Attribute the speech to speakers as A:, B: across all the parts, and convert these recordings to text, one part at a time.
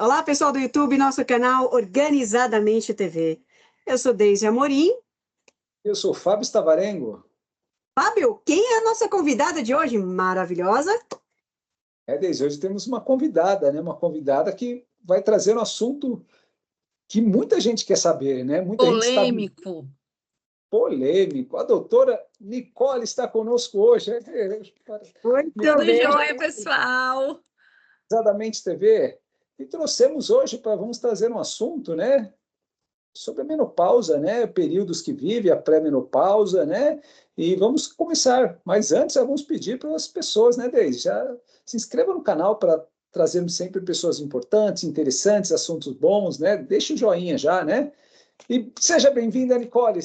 A: Olá, pessoal do YouTube, nosso canal Organizadamente TV. Eu sou Deise Amorim.
B: Eu sou Fábio Stavarengo.
A: Fábio, quem é a nossa convidada de hoje? Maravilhosa.
B: Deise, hoje temos uma convidada, né? Uma convidada que vai trazer um assunto que muita gente quer saber, né? Muita gente está
C: Polêmico.
B: polêmico. A doutora Nicole está conosco hoje.
A: Muito
C: Tudo
A: bem.
C: jóia, pessoal?
B: Organizadamente TV. E trouxemos hoje vamos trazer um assunto, né? Sobre a menopausa, né? Períodos que vive, a pré-menopausa, né? E vamos começar. Mas antes, vamos pedir para as pessoas, né, Deise? Já se inscreva no canal para trazermos sempre pessoas importantes, interessantes, assuntos bons, né? Deixa o joinha já, né? E seja bem-vinda, Nicole.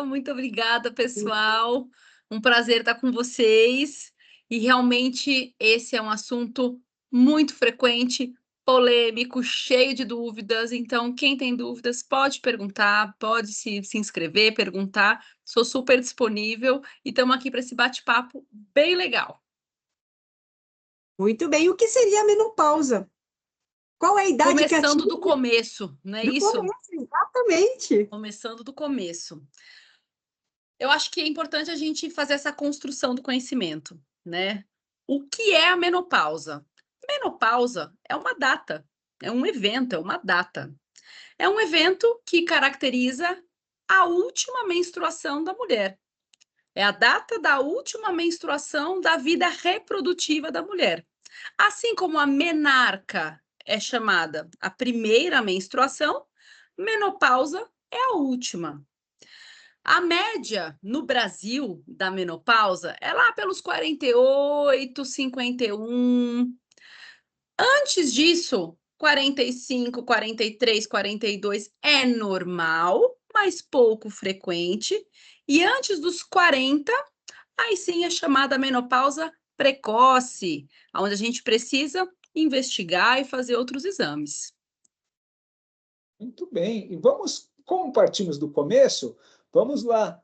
C: Muito obrigada, pessoal. Um prazer estar com vocês. E realmente esse é um assunto muito frequente, polêmico, cheio de dúvidas. Então, quem tem dúvidas pode perguntar, pode se inscrever, perguntar. Sou super disponível e estamos aqui para esse bate-papo bem legal.
A: Muito bem. O que seria a menopausa? Qual é a idade que atinge?
C: Começando do começo, não é isso?
A: Começo, exatamente.
C: Começando do começo. Eu acho que é importante a gente fazer essa construção do conhecimento, né? O que é a menopausa? Menopausa é uma data, é um evento, é uma data. É um evento que caracteriza a última menstruação da mulher. É a data da última menstruação da vida reprodutiva da mulher. Assim como a menarca é chamada a primeira menstruação, menopausa é a última. A média no Brasil da menopausa é lá pelos 48, 51. Antes disso, 45, 43, 42 é normal, mas pouco frequente. E antes dos 40, aí sim é chamada menopausa precoce, onde a gente precisa investigar e fazer outros exames.
B: Muito bem. E vamos, como partimos do começo, vamos lá.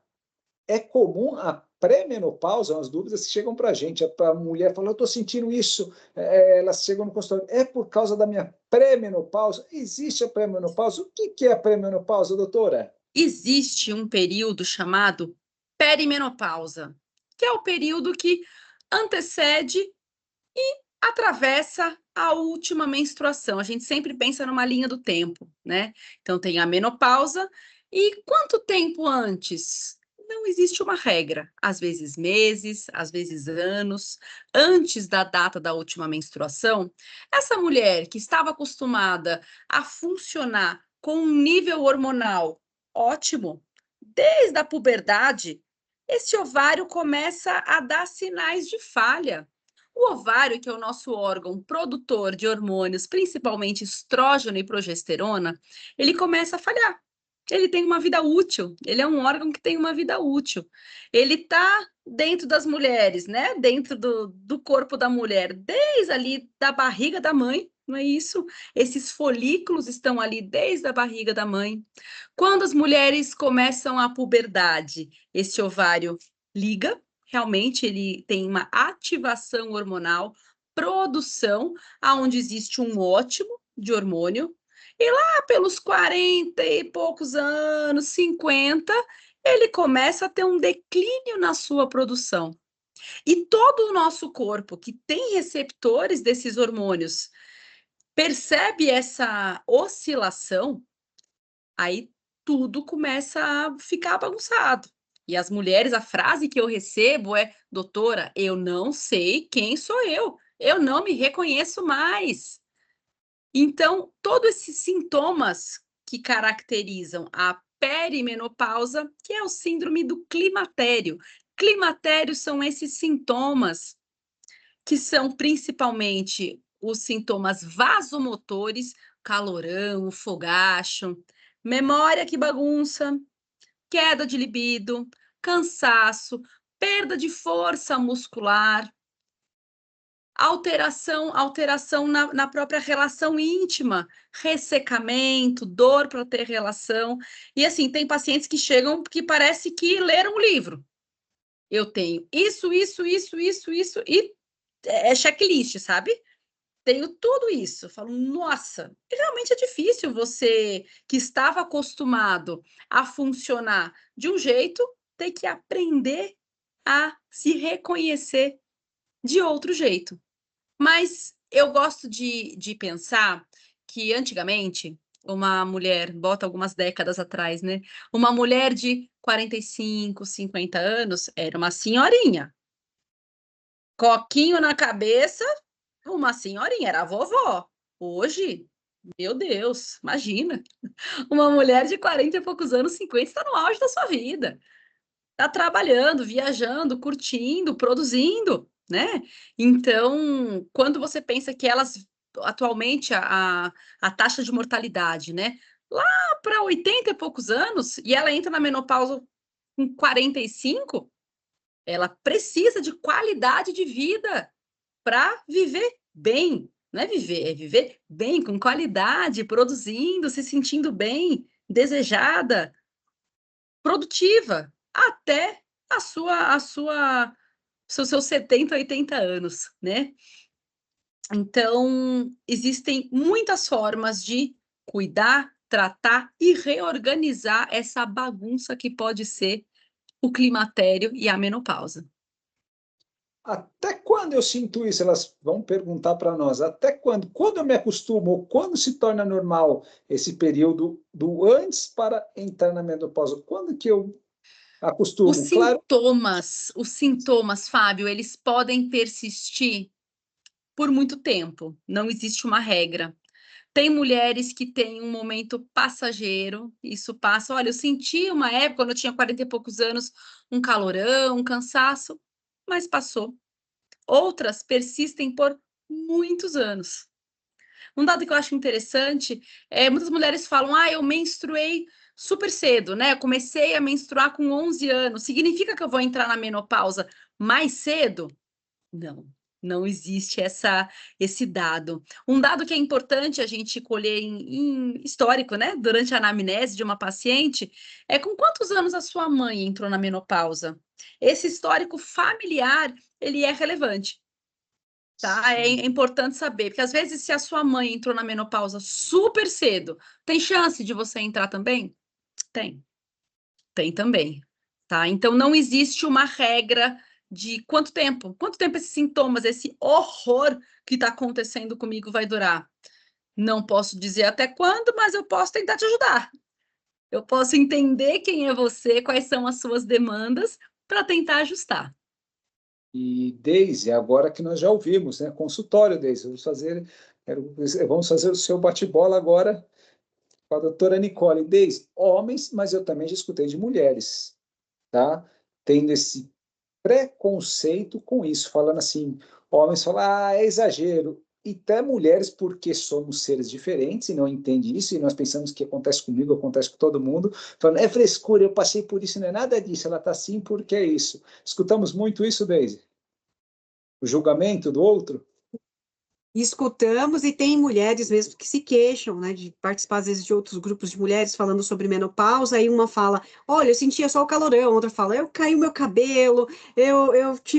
B: É comum a pré-menopausa, as dúvidas que chegam para a gente. A mulher fala, eu estou sentindo isso. Elas chegam no consultório, é por causa da minha pré-menopausa? Existe a pré-menopausa? O que é a pré-menopausa, doutora?
C: Existe um período chamado perimenopausa, que é o período que antecede e atravessa a última menstruação. A gente sempre pensa numa linha do tempo, né? Então tem a menopausa e quanto tempo antes? Não existe uma regra, às vezes meses, às vezes anos, antes da data da última menstruação. Essa mulher que estava acostumada a funcionar com um nível hormonal ótimo, desde a puberdade, esse ovário começa a dar sinais de falha. O ovário, que é o nosso órgão produtor de hormônios, principalmente estrógeno e progesterona, ele começa a falhar. Ele tem uma vida útil, ele é um órgão que tem uma vida útil. Ele está dentro das mulheres, né? Dentro do corpo da mulher, desde ali da barriga da mãe, não é isso? Esses folículos estão ali desde a barriga da mãe. Quando as mulheres começam a puberdade, esse ovário liga, realmente ele tem uma ativação hormonal, produção, aonde existe um ótimo de hormônio, e lá pelos 40 e poucos anos, 50, ele começa a ter um declínio na sua produção. E todo o nosso corpo que tem receptores desses hormônios percebe essa oscilação, aí tudo começa a ficar bagunçado. E as mulheres, a frase que eu recebo é: doutora, eu não sei quem sou eu não me reconheço mais. Então, todos esses sintomas que caracterizam a perimenopausa, que é o síndrome do climatério. Climatério são esses sintomas que são principalmente os sintomas vasomotores, calorão, fogacho, memória que bagunça, queda de libido, cansaço, perda de força muscular, alteração na própria relação íntima, ressecamento, dor para ter relação. E assim, tem pacientes que chegam que parece que leram um livro. Eu tenho isso, e é checklist, sabe? tenho tudo isso. Eu falo, nossa, e realmente é difícil você que estava acostumado a funcionar de um jeito, ter que aprender a se reconhecer de outro jeito. Mas eu gosto de pensar que antigamente uma mulher, bota algumas décadas atrás, né? Uma mulher de 45, 50 anos era uma senhorinha. Coquinho na cabeça, uma senhorinha, era a vovó. Hoje, meu Deus, imagina, uma mulher de 40 e poucos anos, 50, está no auge da sua vida. Está trabalhando, viajando, curtindo, produzindo, né? Então, quando você pensa que elas, atualmente, a taxa de mortalidade, né? Lá para 80 e poucos anos, e ela entra na menopausa com 45, ela precisa de qualidade de vida para viver bem. Não é viver bem, com qualidade, produzindo, se sentindo bem, desejada, produtiva, até seus 70, 80 anos, né? Então, existem muitas formas de cuidar, tratar e reorganizar essa bagunça que pode ser o climatério e a menopausa.
B: Até quando eu sinto isso? Elas vão perguntar para nós. Até quando? Quando eu me acostumo? Ou quando se torna normal esse período do antes para entrar na menopausa? Quando que eu acostumo? Claro.
C: Os sintomas, Fábio, eles podem persistir por muito tempo. Não existe uma regra. Tem mulheres que têm um momento passageiro, isso passa. Olha, eu senti uma época, quando eu tinha 40 e poucos anos, um calorão, um cansaço, mas passou. Outras persistem por muitos anos. Um dado que eu acho interessante é muitas mulheres falam: ah, eu menstruei super cedo, né? Eu comecei a menstruar com 11 anos. Significa que eu vou entrar na menopausa mais cedo? Não, não existe esse dado. Um dado que é importante a gente colher em histórico, né? Durante a anamnese de uma paciente, é com quantos anos a sua mãe entrou na menopausa? Esse histórico familiar, ele é relevante. Tá? É importante saber, porque às vezes se a sua mãe entrou na menopausa super cedo, tem chance de você entrar também? Tem também, tá? Então não existe uma regra de quanto tempo esses sintomas, esse horror que está acontecendo comigo vai durar. Não posso dizer até quando, mas eu posso tentar te ajudar. Eu posso entender quem é você, quais são as suas demandas, para tentar ajustar.
B: E Deise, agora que nós já ouvimos, né? Consultório, Deise, vamos fazer o seu bate-bola agora com a doutora Nicole. Deise, homens, mas eu também já escutei de mulheres, tá? Tendo esse preconceito com isso, falando assim, homens falam, ah, é exagero. E até mulheres, porque somos seres diferentes e não entendem isso, e nós pensamos que acontece comigo, acontece com todo mundo, falando, é frescura, eu passei por isso, não é nada disso, ela está assim porque é isso. Escutamos muito isso, Deise? O julgamento do outro?
A: Escutamos, e tem mulheres mesmo que se queixam, né, de participar às vezes de outros grupos de mulheres falando sobre menopausa, aí uma fala, olha, eu sentia só o calorão, outra fala, eu caiu meu cabelo,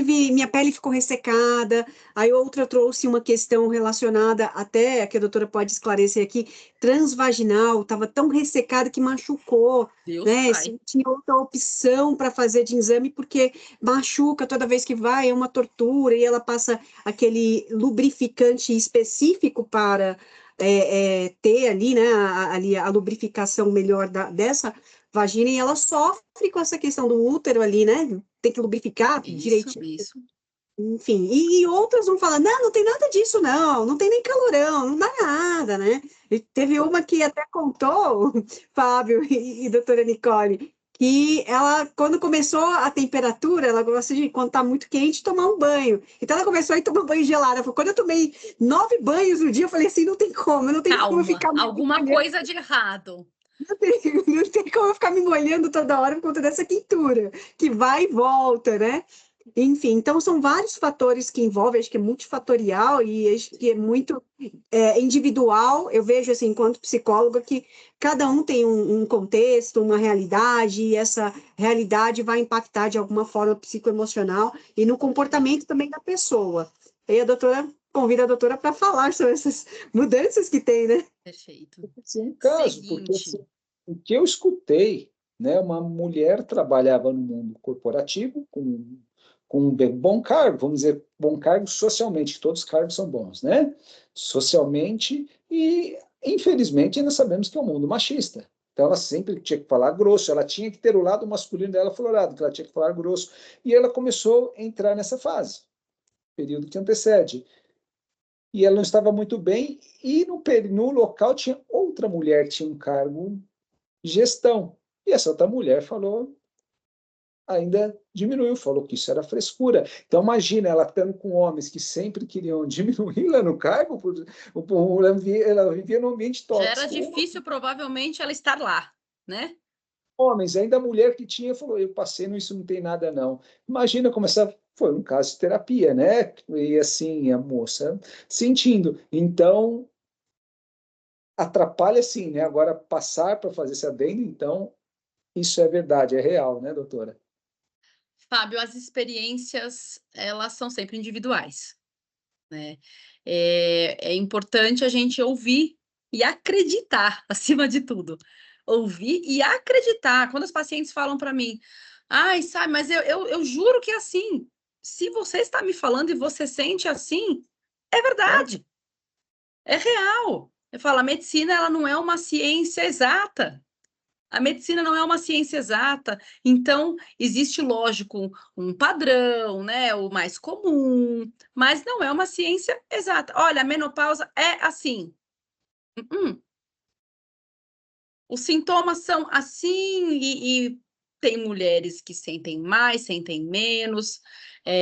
A: minha pele ficou ressecada, aí outra trouxe uma questão relacionada, até que a doutora pode esclarecer aqui, transvaginal, estava tão ressecada que machucou,
C: Deus
A: né,
C: pai.
A: se tinha outra opção para fazer de exame, porque machuca toda vez que vai, é uma tortura, e ela passa aquele lubrificante específico para ter ali, né, a lubrificação melhor dessa vagina, e ela sofre com essa questão do útero ali, né, tem que lubrificar direitinho,
C: Isso.
A: enfim, e outras vão falar, não, não tem nada disso, não tem nem calorão, não dá nada, né, e teve uma que até contou, Fábio e doutora Nicole, que ela, quando começou a temperatura, ela gosta de, quando tá muito quente, tomar um banho. Então ela começou a ir tomar banho gelado. Ela falou, quando eu tomei 9 banhos no dia, eu falei assim, não tem como, não tem como eu
C: Calma,
A: ficar me
C: alguma
A: molhando,
C: coisa de errado.
A: não tem como eu ficar me molhando toda hora por conta dessa quintura, que vai e volta, né? Enfim, então são vários fatores que envolvem, acho que é multifatorial e acho que é muito individual. Eu vejo, assim, enquanto psicóloga, que cada um tem um contexto, uma realidade, e essa realidade vai impactar de alguma forma psicoemocional e no comportamento também da pessoa. E a doutora convido a doutora para falar sobre essas mudanças que tem, né?
C: Perfeito.
B: Esse é um caso, porque
C: Seguinte,
B: assim, o que eu escutei, né, uma mulher trabalhava no mundo corporativo com um bom cargo, vamos dizer, bom cargo socialmente, todos os cargos são bons, né? Socialmente, e infelizmente ainda sabemos que é um mundo machista. Então ela sempre tinha que falar grosso, ela tinha que ter o lado masculino dela aflorado, que ela tinha que falar grosso. E ela começou a entrar nessa fase, período que antecede. E ela não estava muito bem, e no local tinha outra mulher que tinha um cargo de gestão. E essa outra mulher falou, ainda diminuiu, falou que isso era frescura. Então, imagina, ela estando com homens que sempre queriam diminuí-la no cargo, ela vivia num ambiente
C: já era
B: tóxico.
C: difícil, provavelmente, ela estar lá, né?
B: Homens, ainda a mulher que tinha falou, eu passei nisso, não tem nada não. Imagina como essa foi um caso de terapia, né? E assim, a moça sentindo. Então, atrapalha sim, né? Agora, passar para fazer esse adendo, então, isso é verdade, é real, né, doutora?
C: Fábio, as experiências, elas são sempre individuais, né? É importante a gente ouvir e acreditar, acima de tudo. Ouvir e acreditar. Quando os pacientes falam para mim, ai, sabe, mas eu juro que é assim. Se você está me falando e você sente assim, é verdade, é real. Eu falo, a medicina, ela não é uma ciência exata. A medicina não é uma ciência exata, então existe, lógico, um padrão, né? O mais comum, mas não é uma ciência exata. Olha, a menopausa é assim. Uh-uh. Os sintomas são assim, e tem mulheres que sentem mais, sentem menos,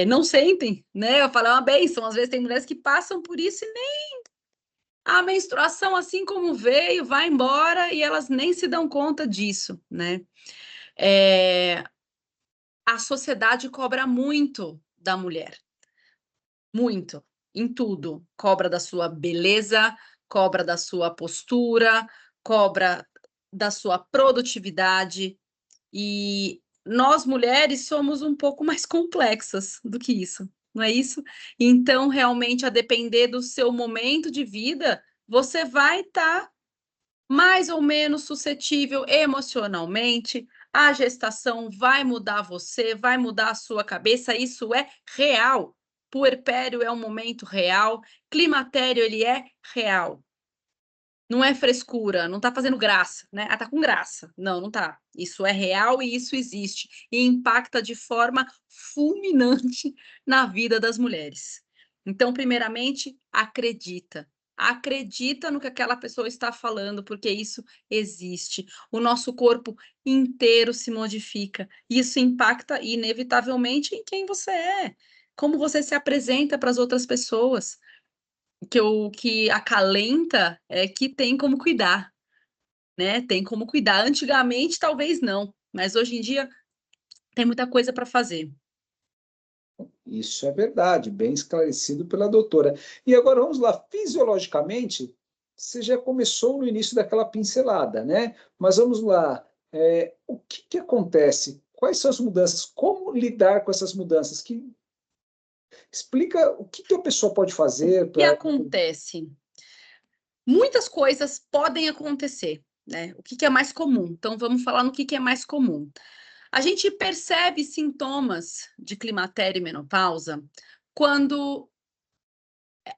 C: não sentem, né? Eu falo, é uma bênção. Às vezes tem mulheres que passam por isso e nem a menstruação, assim como veio, vai embora e elas nem se dão conta disso, né? É, a sociedade cobra muito da mulher, muito, em tudo. Cobra da sua beleza, cobra da sua postura, cobra da sua produtividade. E nós, mulheres, somos um pouco mais complexas do que isso, não é isso? Então, realmente, a depender do seu momento de vida, você vai estar mais ou menos suscetível emocionalmente. A gestação vai mudar você, vai mudar a sua cabeça, isso é real. Puerpério é um momento real, climatério ele é real. Não é frescura, não tá fazendo graça, né? Ah, tá com graça. Não, não tá. Isso é real e isso existe e impacta de forma fulminante na vida das mulheres. Então, primeiramente, acredita. Acredita no que aquela pessoa está falando, porque isso existe. O nosso corpo inteiro se modifica. Isso impacta inevitavelmente em quem você é, como você se apresenta para as outras pessoas. O que acalenta é que tem como cuidar, né? Tem como cuidar. Antigamente, talvez não, mas hoje em dia tem muita coisa para fazer.
B: Isso é verdade, bem esclarecido pela doutora. E agora vamos lá, fisiologicamente, você já começou no início daquela pincelada, né? Mas vamos lá, o que acontece? Quais são as mudanças? Como lidar com essas mudanças? Explica o que a pessoa pode fazer
C: O que
B: para.
C: acontece? Muitas coisas podem acontecer, né? O que é mais comum? Então, vamos falar no que é mais comum. A gente percebe sintomas de climatério e menopausa quando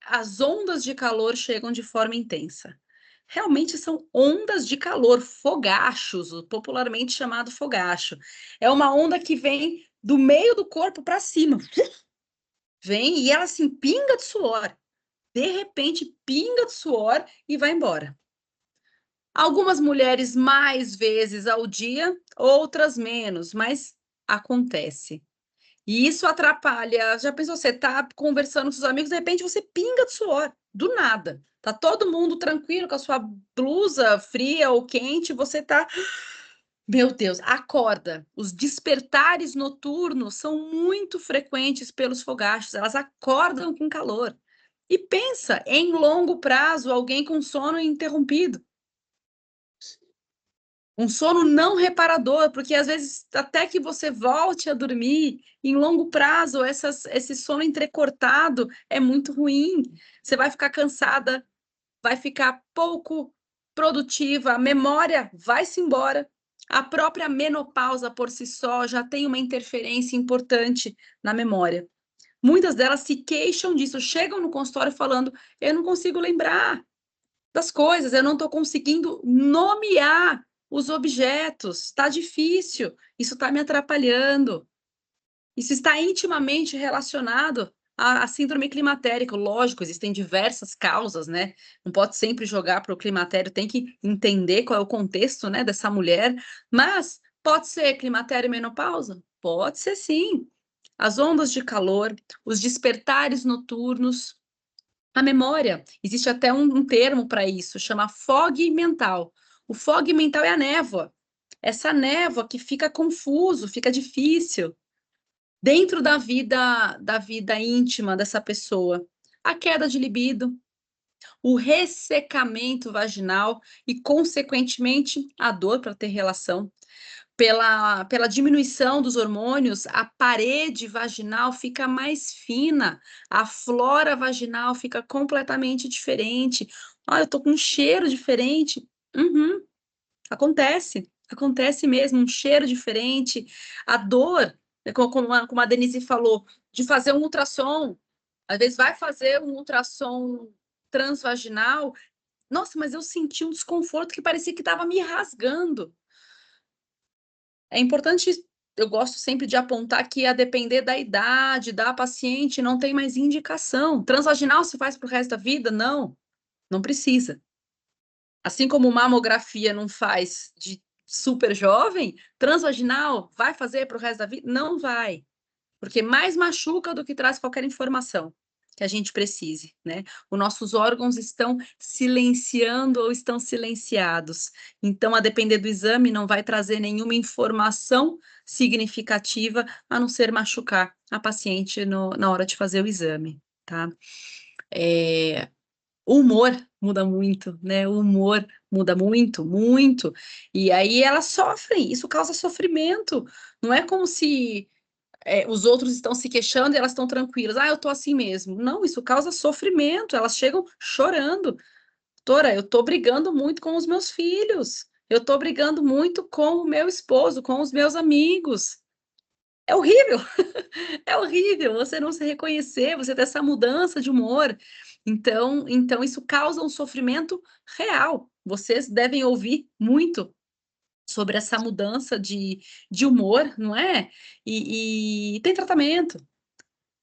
C: as ondas de calor chegam de forma intensa. Realmente são ondas de calor, fogachos, popularmente chamado fogacho. É uma onda que vem do meio do corpo para cima. Vem e ela assim pinga de suor. De repente, pinga de suor e vai embora. Algumas mulheres mais vezes ao dia, outras menos, mas acontece. E isso atrapalha. Já pensou, você tá conversando com seus amigos, de repente você pinga de suor, do nada. Tá todo mundo tranquilo com a sua blusa fria ou quente, você tá. Meu Deus, acorda. Os despertares noturnos são muito frequentes pelos fogachos, elas acordam com calor. E pensa, em longo prazo, alguém com sono interrompido. Um sono não reparador, porque às vezes até que você volte a dormir, em longo prazo, esse sono entrecortado é muito ruim. Você vai ficar cansada, vai ficar pouco produtiva, a memória vai-se embora. A própria menopausa por si só já tem uma interferência importante na memória. Muitas delas se queixam disso, chegam no consultório falando: eu não consigo lembrar das coisas, eu não estou conseguindo nomear os objetos, está difícil, isso está me atrapalhando. Isso está intimamente relacionado à síndrome climatérica. Lógico, existem diversas causas, né? Não pode sempre jogar para o climatério, tem que entender qual é o contexto, né, dessa mulher. Mas pode ser climatério e menopausa? Pode ser sim. As ondas de calor, os despertares noturnos, a memória. Existe até um termo para isso, chama fog mental. O fog mental é a névoa. Essa névoa que fica confuso, fica difícil dentro da vida íntima dessa pessoa. A queda de libido, o ressecamento vaginal e, consequentemente, a dor para ter relação. Pela diminuição dos hormônios, a parede vaginal fica mais fina, a flora vaginal fica completamente diferente. Eu tô com um cheiro diferente. Uhum, acontece mesmo, um cheiro diferente. A dor, como a Denise falou, de fazer um ultrassom. Às vezes vai fazer um ultrassom transvaginal. Nossa, mas eu senti um desconforto que parecia que estava me rasgando. É importante, eu gosto sempre de apontar que, a depender da idade da paciente, não tem mais indicação. Transvaginal se faz para o resto da vida? Não, não precisa. Assim como mamografia não faz de super jovem, transvaginal vai fazer para o resto da vida? Não vai, porque mais machuca do que traz qualquer informação que a gente precise, né? Os nossos órgãos estão silenciando ou estão silenciados. Então, a depender do exame, não vai trazer nenhuma informação significativa, a não ser machucar a paciente na hora de fazer o exame, tá? O humor muda muito, né? O humor muda muito, muito. E aí elas sofrem, isso causa sofrimento. Não é como se os outros estão se queixando e elas estão tranquilas. Eu tô assim mesmo. Não, isso causa sofrimento. Elas chegam chorando. Doutora, eu tô brigando muito com os meus filhos. Eu tô brigando muito com o meu esposo, com os meus amigos. É horrível. É horrível você não se reconhecer, você ter essa mudança de humor. Então isso causa um sofrimento real. Vocês devem ouvir muito sobre essa mudança de humor, não é? E tem tratamento.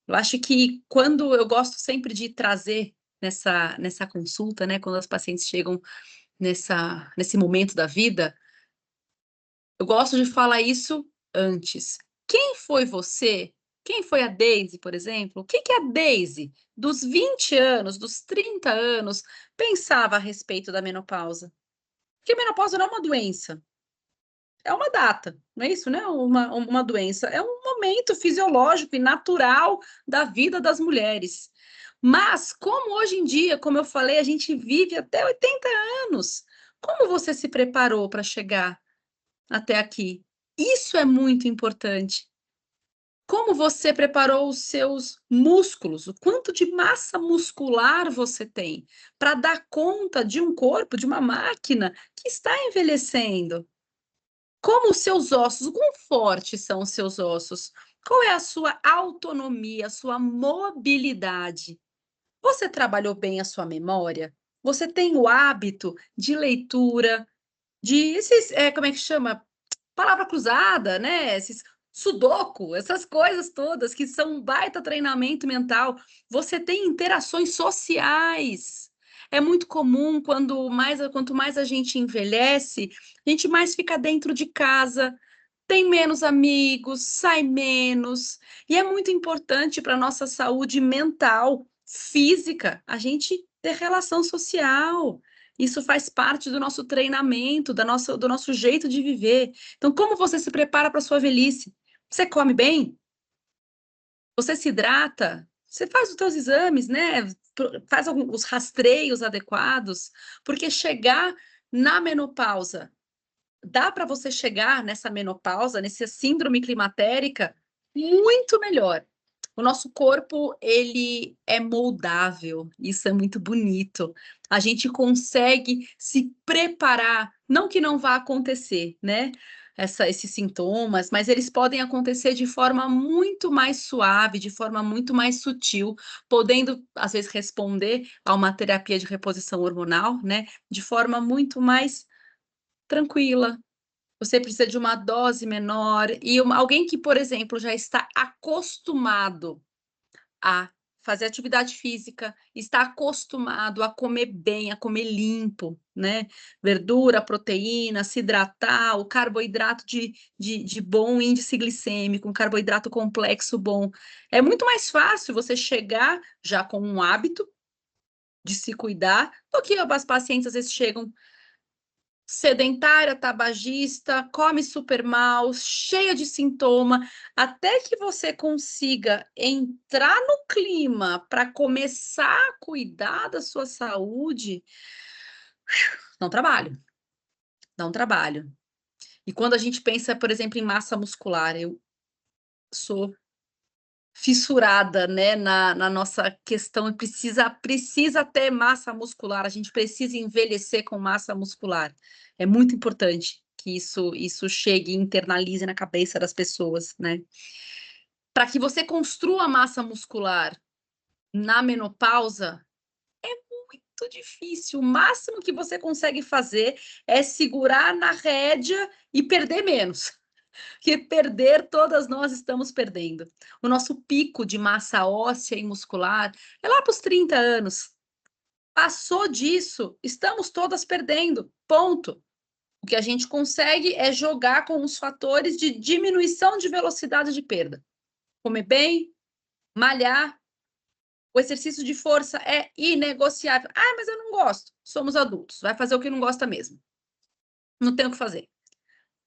C: Eu acho que quando eu gosto sempre de trazer nessa consulta, né, quando as pacientes chegam nesse momento da vida, eu gosto de falar isso antes. Quem foi você? Quem foi a Daisy, por exemplo? O que a Daisy, dos 20 anos, dos 30 anos, pensava a respeito da menopausa? Porque a menopausa não é uma doença, é uma data, não é isso, né? Uma doença, é um momento fisiológico e natural da vida das mulheres. Mas, como hoje em dia, como eu falei, a gente vive até 80 anos, como você se preparou para chegar até aqui? Isso é muito importante. Como você preparou os seus músculos, o quanto de massa muscular você tem para dar conta de um corpo, de uma máquina que está envelhecendo? Como os seus ossos, o quão fortes são os seus ossos? Qual é a sua autonomia, a sua mobilidade? Você trabalhou bem a sua memória? Você tem o hábito de leitura, de esses, como é que chama? Palavra cruzada, né? Esses sudoku, essas coisas todas que são um baita treinamento mental. Você tem interações sociais. É muito comum quanto mais a gente envelhece, a gente mais fica dentro de casa, tem menos amigos, sai menos. E é muito importante para a nossa saúde mental, física, a gente ter relação social. Isso faz parte do nosso treinamento, do nosso jeito de viver. Então, como você se prepara para a sua velhice? Você come bem? Você se hidrata? Você faz os seus exames, né? Faz os rastreios adequados, porque chegar na menopausa dá para você chegar nessa menopausa, nessa síndrome climatérica, muito melhor. O nosso corpo, ele é moldável, isso é muito bonito. A gente consegue se preparar, não que não vá acontecer, né, esses sintomas, mas eles podem acontecer de forma muito mais suave, de forma muito mais sutil, podendo, às vezes, responder a uma terapia de reposição hormonal, né, de forma muito mais tranquila. Você precisa de uma dose menor e alguém que, por exemplo, já está acostumado a fazer atividade física, está acostumado a comer bem, a comer limpo, né, verdura, proteína, se hidratar, o carboidrato de bom índice glicêmico, um carboidrato complexo bom. É muito mais fácil você chegar já com um hábito de se cuidar, do que as pacientes às vezes chegam sedentária, tabagista, come super mal, cheia de sintoma, até que você consiga entrar no clima para começar a cuidar da sua saúde, dá um trabalho, dá um trabalho. E quando a gente pensa, por exemplo, em massa muscular, eu sou fissurada, né, na nossa questão, precisa ter massa muscular, a gente precisa envelhecer com massa muscular. É muito importante que isso chegue e internalize na cabeça das pessoas, né. Para que você construa massa muscular na menopausa, muito difícil, o máximo que você consegue fazer é segurar na rédea e perder menos. Que perder, todas nós estamos perdendo. O nosso pico de massa óssea e muscular é lá para os 30 anos. Passou disso, estamos todas perdendo, ponto. O que a gente consegue é jogar com os fatores de diminuição de velocidade de perda. Comer bem, malhar, o exercício de força é inegociável. Ah, mas eu não gosto. Somos adultos, vai fazer o que não gosta mesmo. Não tem o que fazer.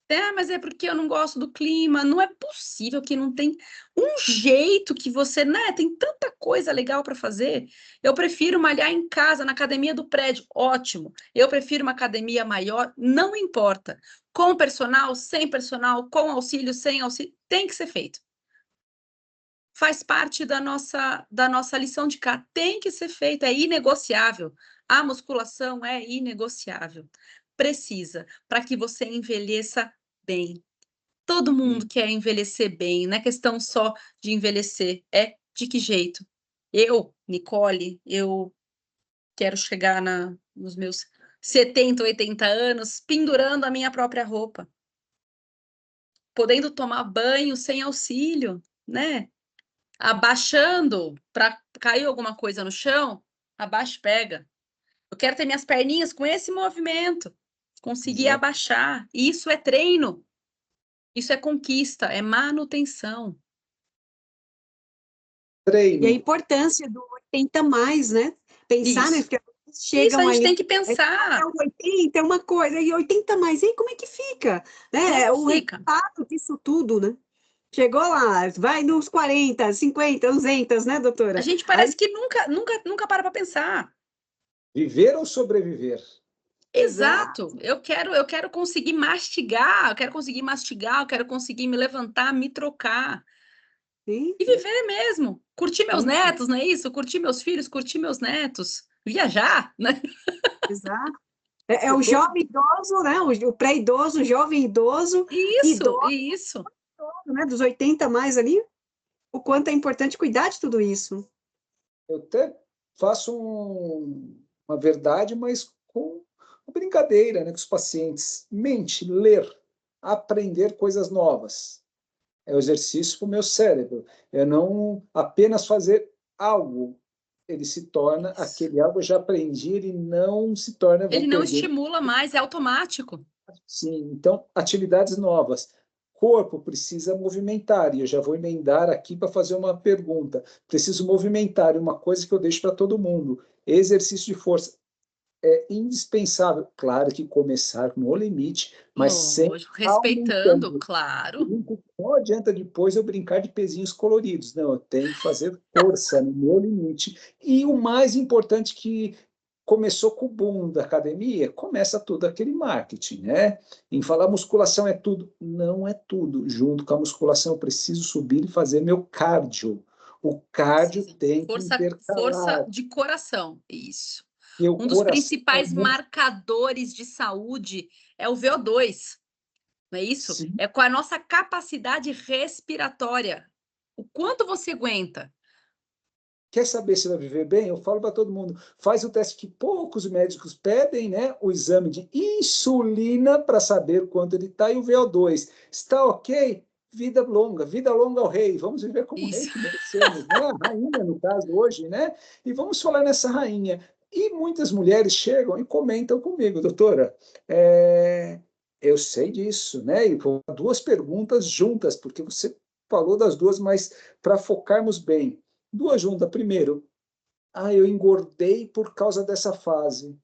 C: É, mas é porque eu não gosto do clima. Não é possível que não tem um jeito que você, né? Tem tanta coisa legal para fazer. Eu prefiro malhar em casa, na academia do prédio. Ótimo. Eu prefiro uma academia maior, não importa. Com personal, sem personal, com auxílio, sem auxílio, tem que ser feito. Faz parte da nossa lição de cá. Tem que ser feito, é inegociável. A musculação é inegociável. Precisa, para que você envelheça bem. Todo mundo quer envelhecer bem, não é questão só de envelhecer, é de que jeito. Eu, Nicole, eu quero chegar nos meus 70, 80 anos pendurando a minha própria roupa, podendo tomar banho sem auxílio, né? Abaixando para cair alguma coisa no chão, abaixa e pega. Eu quero ter minhas perninhas com esse movimento, conseguir
B: Exato.
C: abaixar. Isso é treino, isso é conquista, é manutenção.
A: E a
B: Treino.
A: importância do 80 mais, né? Pensar, né?
C: Isso.
A: Porque
C: Isso, a
A: chegam
C: gente
A: ali,
C: tem que pensar.
A: 80 é uma coisa, e 80 mais, e como é que fica?
C: Como é
A: Né?
C: que
A: O
C: fica?
A: resultado disso tudo, né? Chegou lá, vai nos 40, 50, 200, né,
C: A
A: doutora?
C: gente
A: Aí,
C: parece que nunca para pensar.
B: Viver ou sobreviver?
A: exato,
C: Exato. Eu quero conseguir mastigar, eu quero conseguir mastigar, eu quero conseguir me levantar, me trocar
A: sim,
C: e viver mesmo. Curtir meus
A: isso,
C: netos, não é isso? Curtir meus filhos, curtir meus netos, viajar, né?
A: exato. É
B: Eu
A: o
B: tô,
A: jovem idoso, né? O pré-idoso, o jovem idoso,
C: Isso,
A: idoso,
C: isso.
A: né? Dos 80 mais ali, o quanto é importante cuidar de tudo isso.
B: eu até faço uma verdade, mas com uma brincadeira, né, com os pacientes. Mente, ler, aprender coisas novas. É o exercício para o meu cérebro. É não apenas fazer algo. Ele se torna
C: Isso.
B: aquele algo eu já aprendi, ele não se torna, vou
C: Ele não
B: perder.
C: estimula mais, é automático.
B: Sim, então, atividades novas. Corpo precisa movimentar, e eu já vou emendar aqui para fazer uma pergunta. Preciso movimentar, uma coisa que eu deixo para todo mundo. Exercício de força é indispensável. Claro que começar no limite, mas sempre
C: Lógico, respeitando,
B: aumentando.
C: claro.
B: Não adianta depois eu brincar de pezinhos coloridos. Não, eu tenho que fazer força no meu limite. E o mais importante que começou com o boom da academia, começa todo aquele marketing, né? Em falar musculação é tudo. Não é tudo. Junto com a musculação, eu preciso subir e fazer meu cardio. O cardio
C: Precisa.
B: tem que
C: Força
B: intercalar.
C: de coração, isso.
B: E o
C: Um dos
B: coração é
C: principais
B: muito.
C: marcadores de saúde é o VO2, não é isso?
B: Sim.
C: É com a nossa capacidade respiratória. O quanto você aguenta?
B: Quer saber se vai viver bem? Eu falo para todo mundo: faz o teste que poucos médicos pedem, né? O exame de insulina para saber quanto ele está e o VO2. Está ok? Vida longa ao rei. Vamos viver como rei
C: Isso.
B: que merecemos, né? A rainha, no caso, hoje, né? E vamos falar nessa rainha. E muitas mulheres chegam e comentam comigo, doutora, eu sei disso, né? E vou duas perguntas juntas, porque você falou das duas, mas para focarmos bem. Duas juntas. Primeiro, eu engordei por causa dessa fase.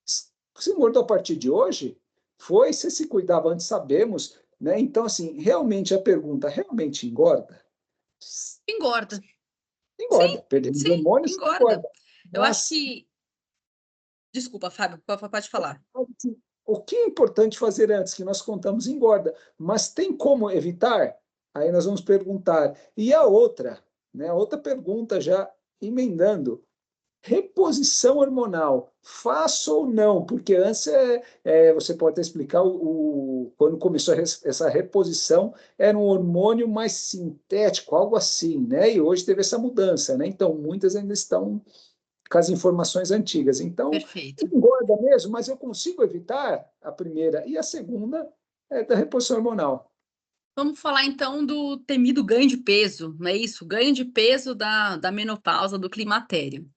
B: Você engordou a partir de hoje? Foi? Você se cuidava antes, sabemos, né? Então, assim, realmente a pergunta, realmente engorda?
C: Engorda. Sim,
B: Engorda. Perdendo os
C: sim,
B: hormônios,
C: engorda.
B: engorda.
C: Eu acho
B: Mas
C: que. Desculpa, Fábio, pode falar.
B: assim, o que é importante fazer antes, que nós contamos, engorda. Mas tem como evitar? Aí nós vamos perguntar. E a outra, né? A outra pergunta já emendando. Reposição hormonal, faço ou não? Porque antes você pode até explicar quando começou essa reposição, era um hormônio mais sintético, algo assim, né? E hoje teve essa mudança, né? Então, muitas ainda estão com as informações antigas. Então,
C: Perfeito.
B: engorda mesmo, mas eu consigo evitar a primeira. E a segunda é da reposição hormonal.
C: Vamos falar então do temido ganho de peso, não é isso? Ganho de peso da menopausa, do climatério.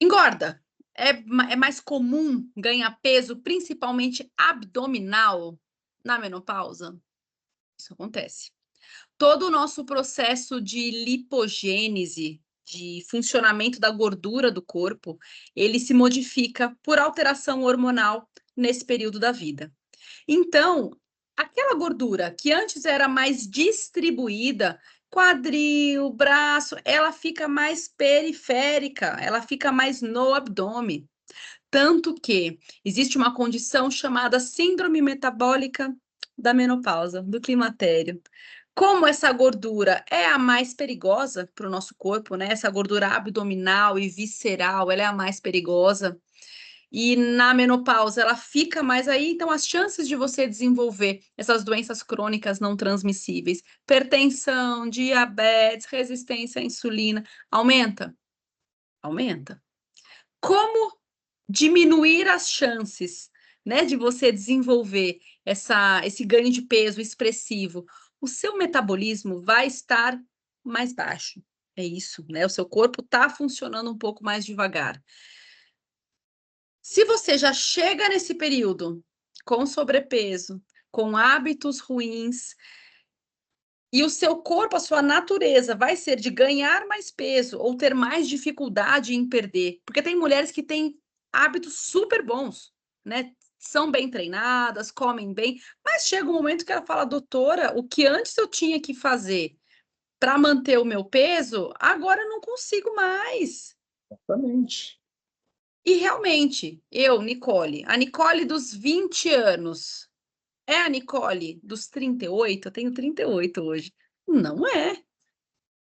C: Engorda. É mais comum ganhar peso, principalmente abdominal, na menopausa? Isso acontece. Todo o nosso processo de lipogênese, de funcionamento da gordura do corpo, ele se modifica por alteração hormonal nesse período da vida. Então, aquela gordura que antes era mais distribuída, quadril, braço, ela fica mais periférica, ela fica mais no abdômen. Tanto que existe uma condição chamada síndrome metabólica da menopausa, do climatério. Como essa gordura é a mais perigosa para o nosso corpo, né? Essa gordura abdominal e visceral, ela é a mais perigosa. E na menopausa ela fica mais aí, então as chances de você desenvolver essas doenças crônicas não transmissíveis, hipertensão, diabetes, resistência à insulina, aumenta? Aumenta. Como diminuir as chances, né, de você desenvolver esse ganho de peso expressivo? O seu metabolismo vai estar mais baixo. É isso, né? O seu corpo está funcionando um pouco mais devagar. Se você já chega nesse período com sobrepeso, com hábitos ruins, e o seu corpo, a sua natureza vai ser de ganhar mais peso ou ter mais dificuldade em perder, porque tem mulheres que têm hábitos super bons, né? São bem treinadas, comem bem, mas chega um momento que ela fala, doutora, o que antes eu tinha que fazer para manter o meu peso, agora eu não consigo mais.
B: Exatamente.
C: E realmente, eu, Nicole, a Nicole dos 20 anos, é a Nicole dos 38? Eu tenho 38 hoje. Não é,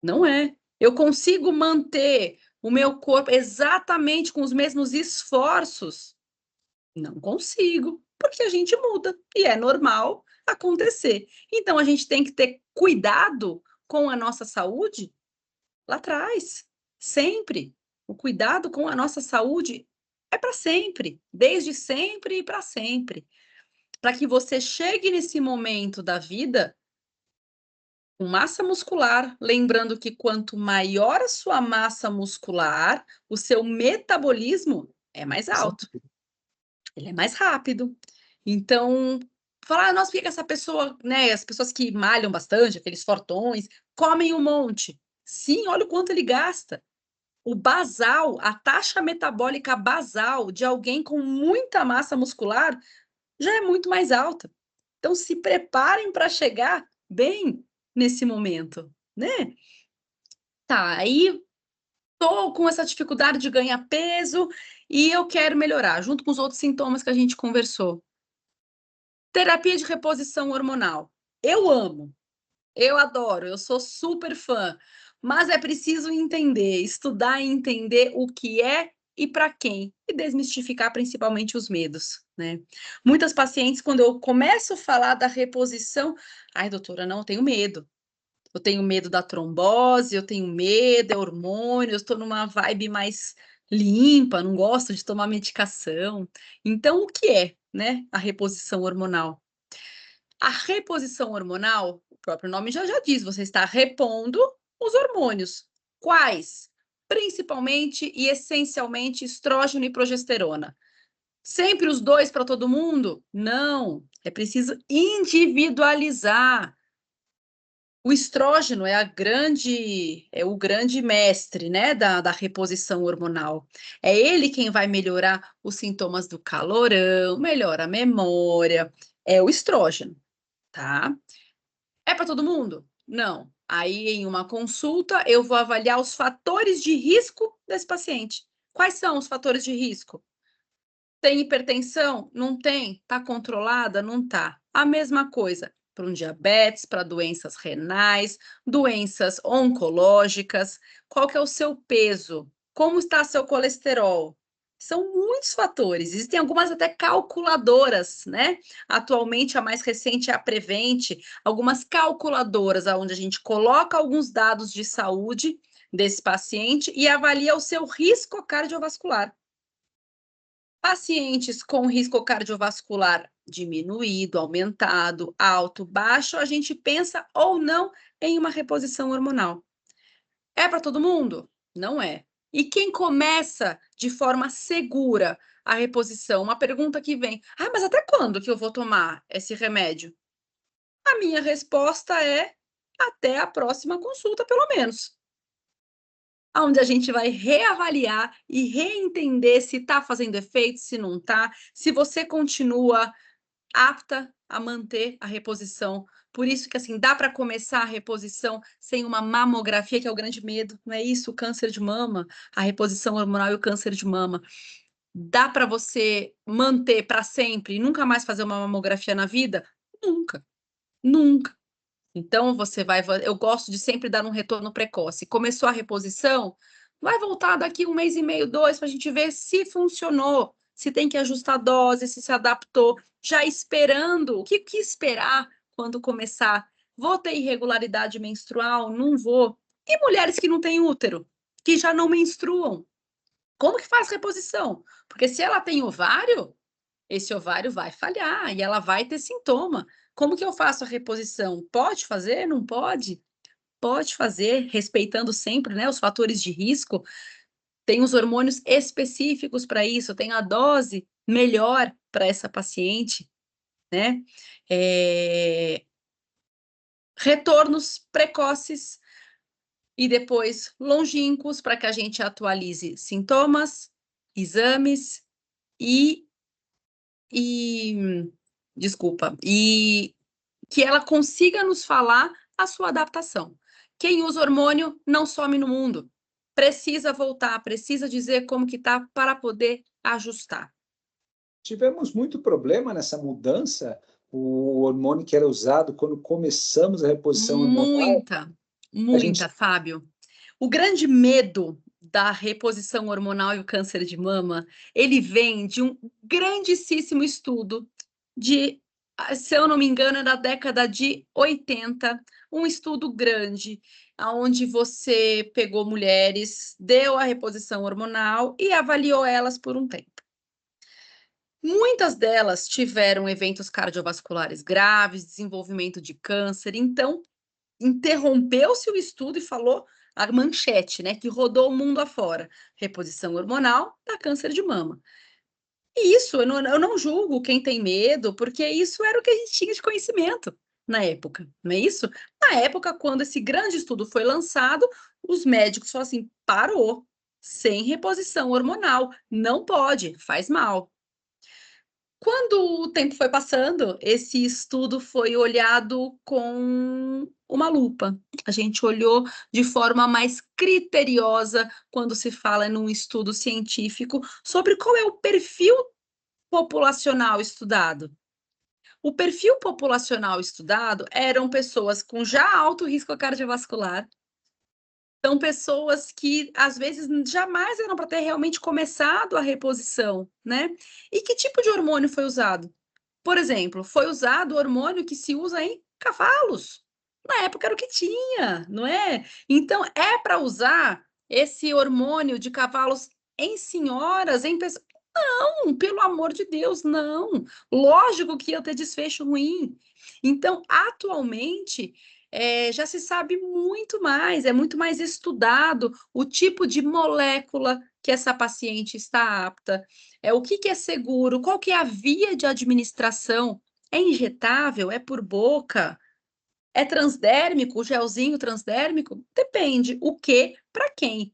C: não é. Eu consigo manter o meu corpo exatamente com os mesmos esforços? Não consigo, porque a gente muda e é normal acontecer. Então a gente tem que ter cuidado com a nossa saúde lá atrás, sempre. O cuidado com a nossa saúde é para sempre, desde sempre e para sempre. Para que você chegue nesse momento da vida com massa muscular, lembrando que quanto maior a sua massa muscular, o seu metabolismo é mais alto, ele é mais rápido. Então, falar, nossa, por que essa pessoa, né, as pessoas que malham bastante, aqueles fortões, comem um monte. Sim, olha o quanto ele gasta. O basal, a taxa metabólica basal de alguém com muita massa muscular já é muito mais alta. Então, se preparem para chegar bem nesse momento, né? Tá, aí Estou com essa dificuldade de ganhar peso e eu quero melhorar, junto com os outros sintomas que a gente conversou. Terapia de reposição hormonal. Eu amo, eu adoro, eu sou super fã, mas é preciso entender, estudar e entender o que é e para quem, e desmistificar principalmente os medos, né? Muitas pacientes, quando eu começo a falar da reposição, ai, doutora, não, eu tenho medo. Eu tenho medo da trombose, eu tenho medo, é hormônio, eu estou numa vibe mais limpa, não gosto de tomar medicação. Então, o que é, né, a reposição hormonal? A reposição hormonal, o próprio nome já diz, você está repondo os hormônios. Quais? Principalmente e essencialmente estrógeno e progesterona. Sempre os dois para todo mundo? Não, é preciso individualizar. O estrógeno é o grande mestre, né, da reposição hormonal. É ele quem vai melhorar os sintomas do calorão, melhora a memória, é o estrógeno, tá? É para todo mundo? Não. Aí, em uma consulta, eu vou avaliar os fatores de risco desse paciente. Quais são os fatores de risco? Tem hipertensão? Não tem. Está controlada? Não está. A mesma coisa para um diabetes, para doenças renais, doenças oncológicas. Qual que é o seu peso? Como está seu colesterol? São muitos fatores. Existem algumas até calculadoras, né? Atualmente, a mais recente é a Prevent, algumas calculadoras onde a gente coloca alguns dados de saúde desse paciente e avalia o seu risco cardiovascular. Pacientes com risco cardiovascular diminuído, aumentado, alto, baixo, a gente pensa ou não em uma reposição hormonal. É para todo mundo? Não é. E quem começa de forma segura a reposição? Uma pergunta que vem: ah, mas até quando que eu vou tomar esse remédio? A minha resposta é até a próxima consulta, pelo menos. Onde a gente vai reavaliar e reentender se está fazendo efeito, se não está, se você continua apta a manter a reposição. Por isso que, assim, dá para começar a reposição sem uma mamografia, que é o grande medo, não é isso? O câncer de mama, a reposição hormonal e o câncer de mama. Dá para você manter para sempre e nunca mais fazer uma mamografia na vida? Nunca, nunca. Então, eu gosto de sempre dar um retorno precoce. Começou a reposição, vai voltar daqui 1 mês e meio, 2, para a gente ver se funcionou, se tem que ajustar a dose, se adaptou, já esperando. O que esperar quando começar? Vou ter irregularidade menstrual? Não vou. E mulheres que não têm útero, que já não menstruam? Como que faz reposição? Porque se ela tem ovário, esse ovário vai falhar e ela vai ter sintoma. Como que eu faço a reposição? Pode fazer? Não pode? Pode fazer, respeitando sempre, né, os fatores de risco. Tem os hormônios específicos para isso, tem a dose melhor para essa paciente, né? Retornos precoces e depois longínquos para que a gente atualize sintomas, exames e desculpa, e que ela consiga nos falar a sua adaptação. Quem usa hormônio não some no mundo. Precisa voltar, precisa dizer como que tá para poder ajustar.
B: Tivemos muito problema nessa mudança, o hormônio que era usado quando começamos a reposição hormonal. A gente
C: Muita, Fábio. O grande medo da reposição hormonal e o câncer de mama, ele vem de um grandíssimo estudo de, se eu não me engano, é da década de 80, um estudo grande, onde você pegou mulheres, deu a reposição hormonal e avaliou elas por um tempo. Muitas delas tiveram eventos cardiovasculares graves, desenvolvimento de câncer, então interrompeu-se o estudo e falou a manchete, né, que rodou o mundo afora. Reposição hormonal dá câncer de mama. E isso, eu não julgo quem tem medo, porque isso era o que a gente tinha de conhecimento na época, não é isso? Na época, quando esse grande estudo foi lançado, os médicos falaram assim, parou, sem reposição hormonal, não pode, faz mal. Quando o tempo foi passando, esse estudo foi olhado com uma lupa. A gente olhou de forma mais criteriosa quando se fala num estudo científico sobre qual é o perfil populacional estudado. O perfil populacional estudado eram pessoas com já alto risco cardiovascular, são pessoas que às vezes jamais eram para ter realmente começado a reposição, né? E que tipo de hormônio foi usado? Por exemplo, foi usado o hormônio que se usa em cavalos. Na época era o que tinha, não é? Então, é para usar esse hormônio de cavalos em senhoras, em pessoas. Não, pelo amor de Deus, não. Lógico que ia ter desfecho ruim. Então, atualmente, já se sabe muito mais, é muito mais estudado o tipo de molécula que essa paciente está apta, o que é seguro, qual que é a via de administração, é injetável, é por boca, é transdérmico, o gelzinho transdérmico? Depende, o que, para quem?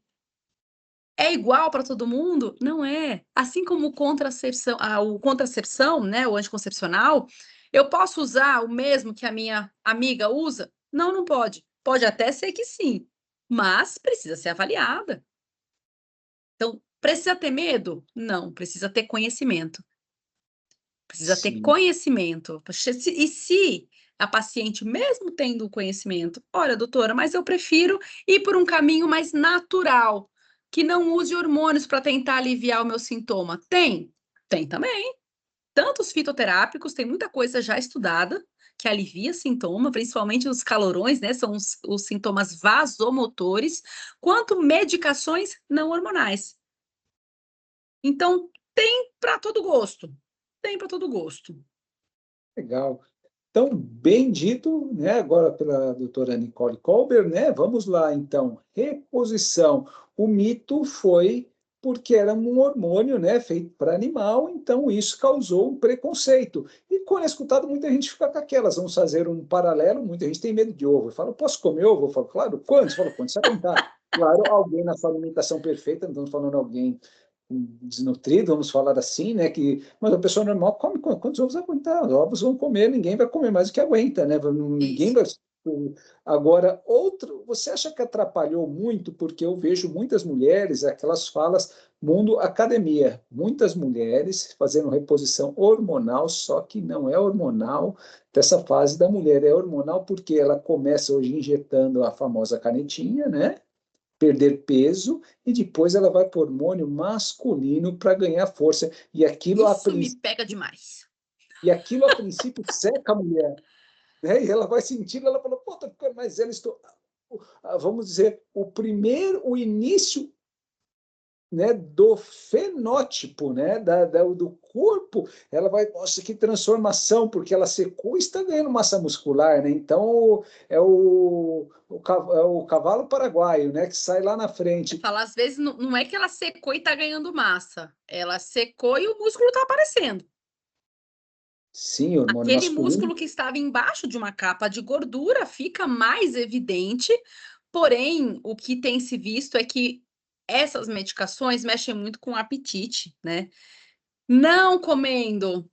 C: É igual para todo mundo? Não é. Assim como o contracepção, né, o anticoncepcional, eu posso usar o mesmo que a minha amiga usa? Não, não pode. Pode até ser que sim, mas precisa ser avaliada. Então, precisa ter medo? Não, precisa ter conhecimento. Precisa ter
B: Sim.
C: conhecimento. E se a paciente, mesmo tendo o conhecimento, olha, doutora, mas eu prefiro ir por um caminho mais natural, que não use hormônios para tentar aliviar o meu sintoma. Tem? Tem também. Tanto os fitoterápicos, tem muita coisa já estudada que alivia sintoma, principalmente os calorões, né? São os sintomas vasomotores, quanto medicações não hormonais. Então, tem para todo gosto. Tem para todo gosto.
B: Legal. Então, bem dito, né, agora pela doutora Nicole Colber, né? Vamos lá, então. Reposição. O mito foi porque era um hormônio, né, feito para animal, então isso causou um preconceito. E quando é escutado, muita gente fica com aquelas. Vamos fazer um paralelo, muita gente tem medo de ovo. Eu falo, posso comer ovo? Eu falo, claro, quantos? Eu falo, quantos você aguentar? Claro, alguém na sua alimentação perfeita, não estamos falando alguém desnutrido, vamos falar assim, né? Mas a pessoa normal come quantos ovos aguentar? Os ovos vão comer, ninguém vai comer mais do que aguenta, né? Ninguém
C: Isso.
B: vai. Agora, outro, você acha que atrapalhou muito? Porque eu vejo muitas mulheres, aquelas falas, mundo academia, muitas mulheres fazendo reposição hormonal, só que não é hormonal dessa fase da mulher, é hormonal porque ela começa hoje injetando a famosa canetinha, né? Perder peso e depois ela vai para o hormônio masculino para ganhar força.
C: Isso me pega demais.
B: E aquilo a princípio seca a mulher, né? E ela vai sentindo, ela fala, pô, tô ficando mais velha, estou... Vamos dizer, o início, né, do fenótipo, né, do corpo, ela vai, nossa, que transformação, porque ela secou e está ganhando massa muscular, né? Então, é o cavalo paraguaio, né, que sai lá na frente.
C: Falar, às vezes, não é que ela secou e tá ganhando massa. Ela secou e o músculo tá aparecendo.
B: Sim, hormônio
C: Aquele
B: masculino.
C: músculo que estava embaixo de uma capa de gordura fica mais evidente, porém, o que tem se visto é que essas medicações mexem muito com o apetite, né? Não comendo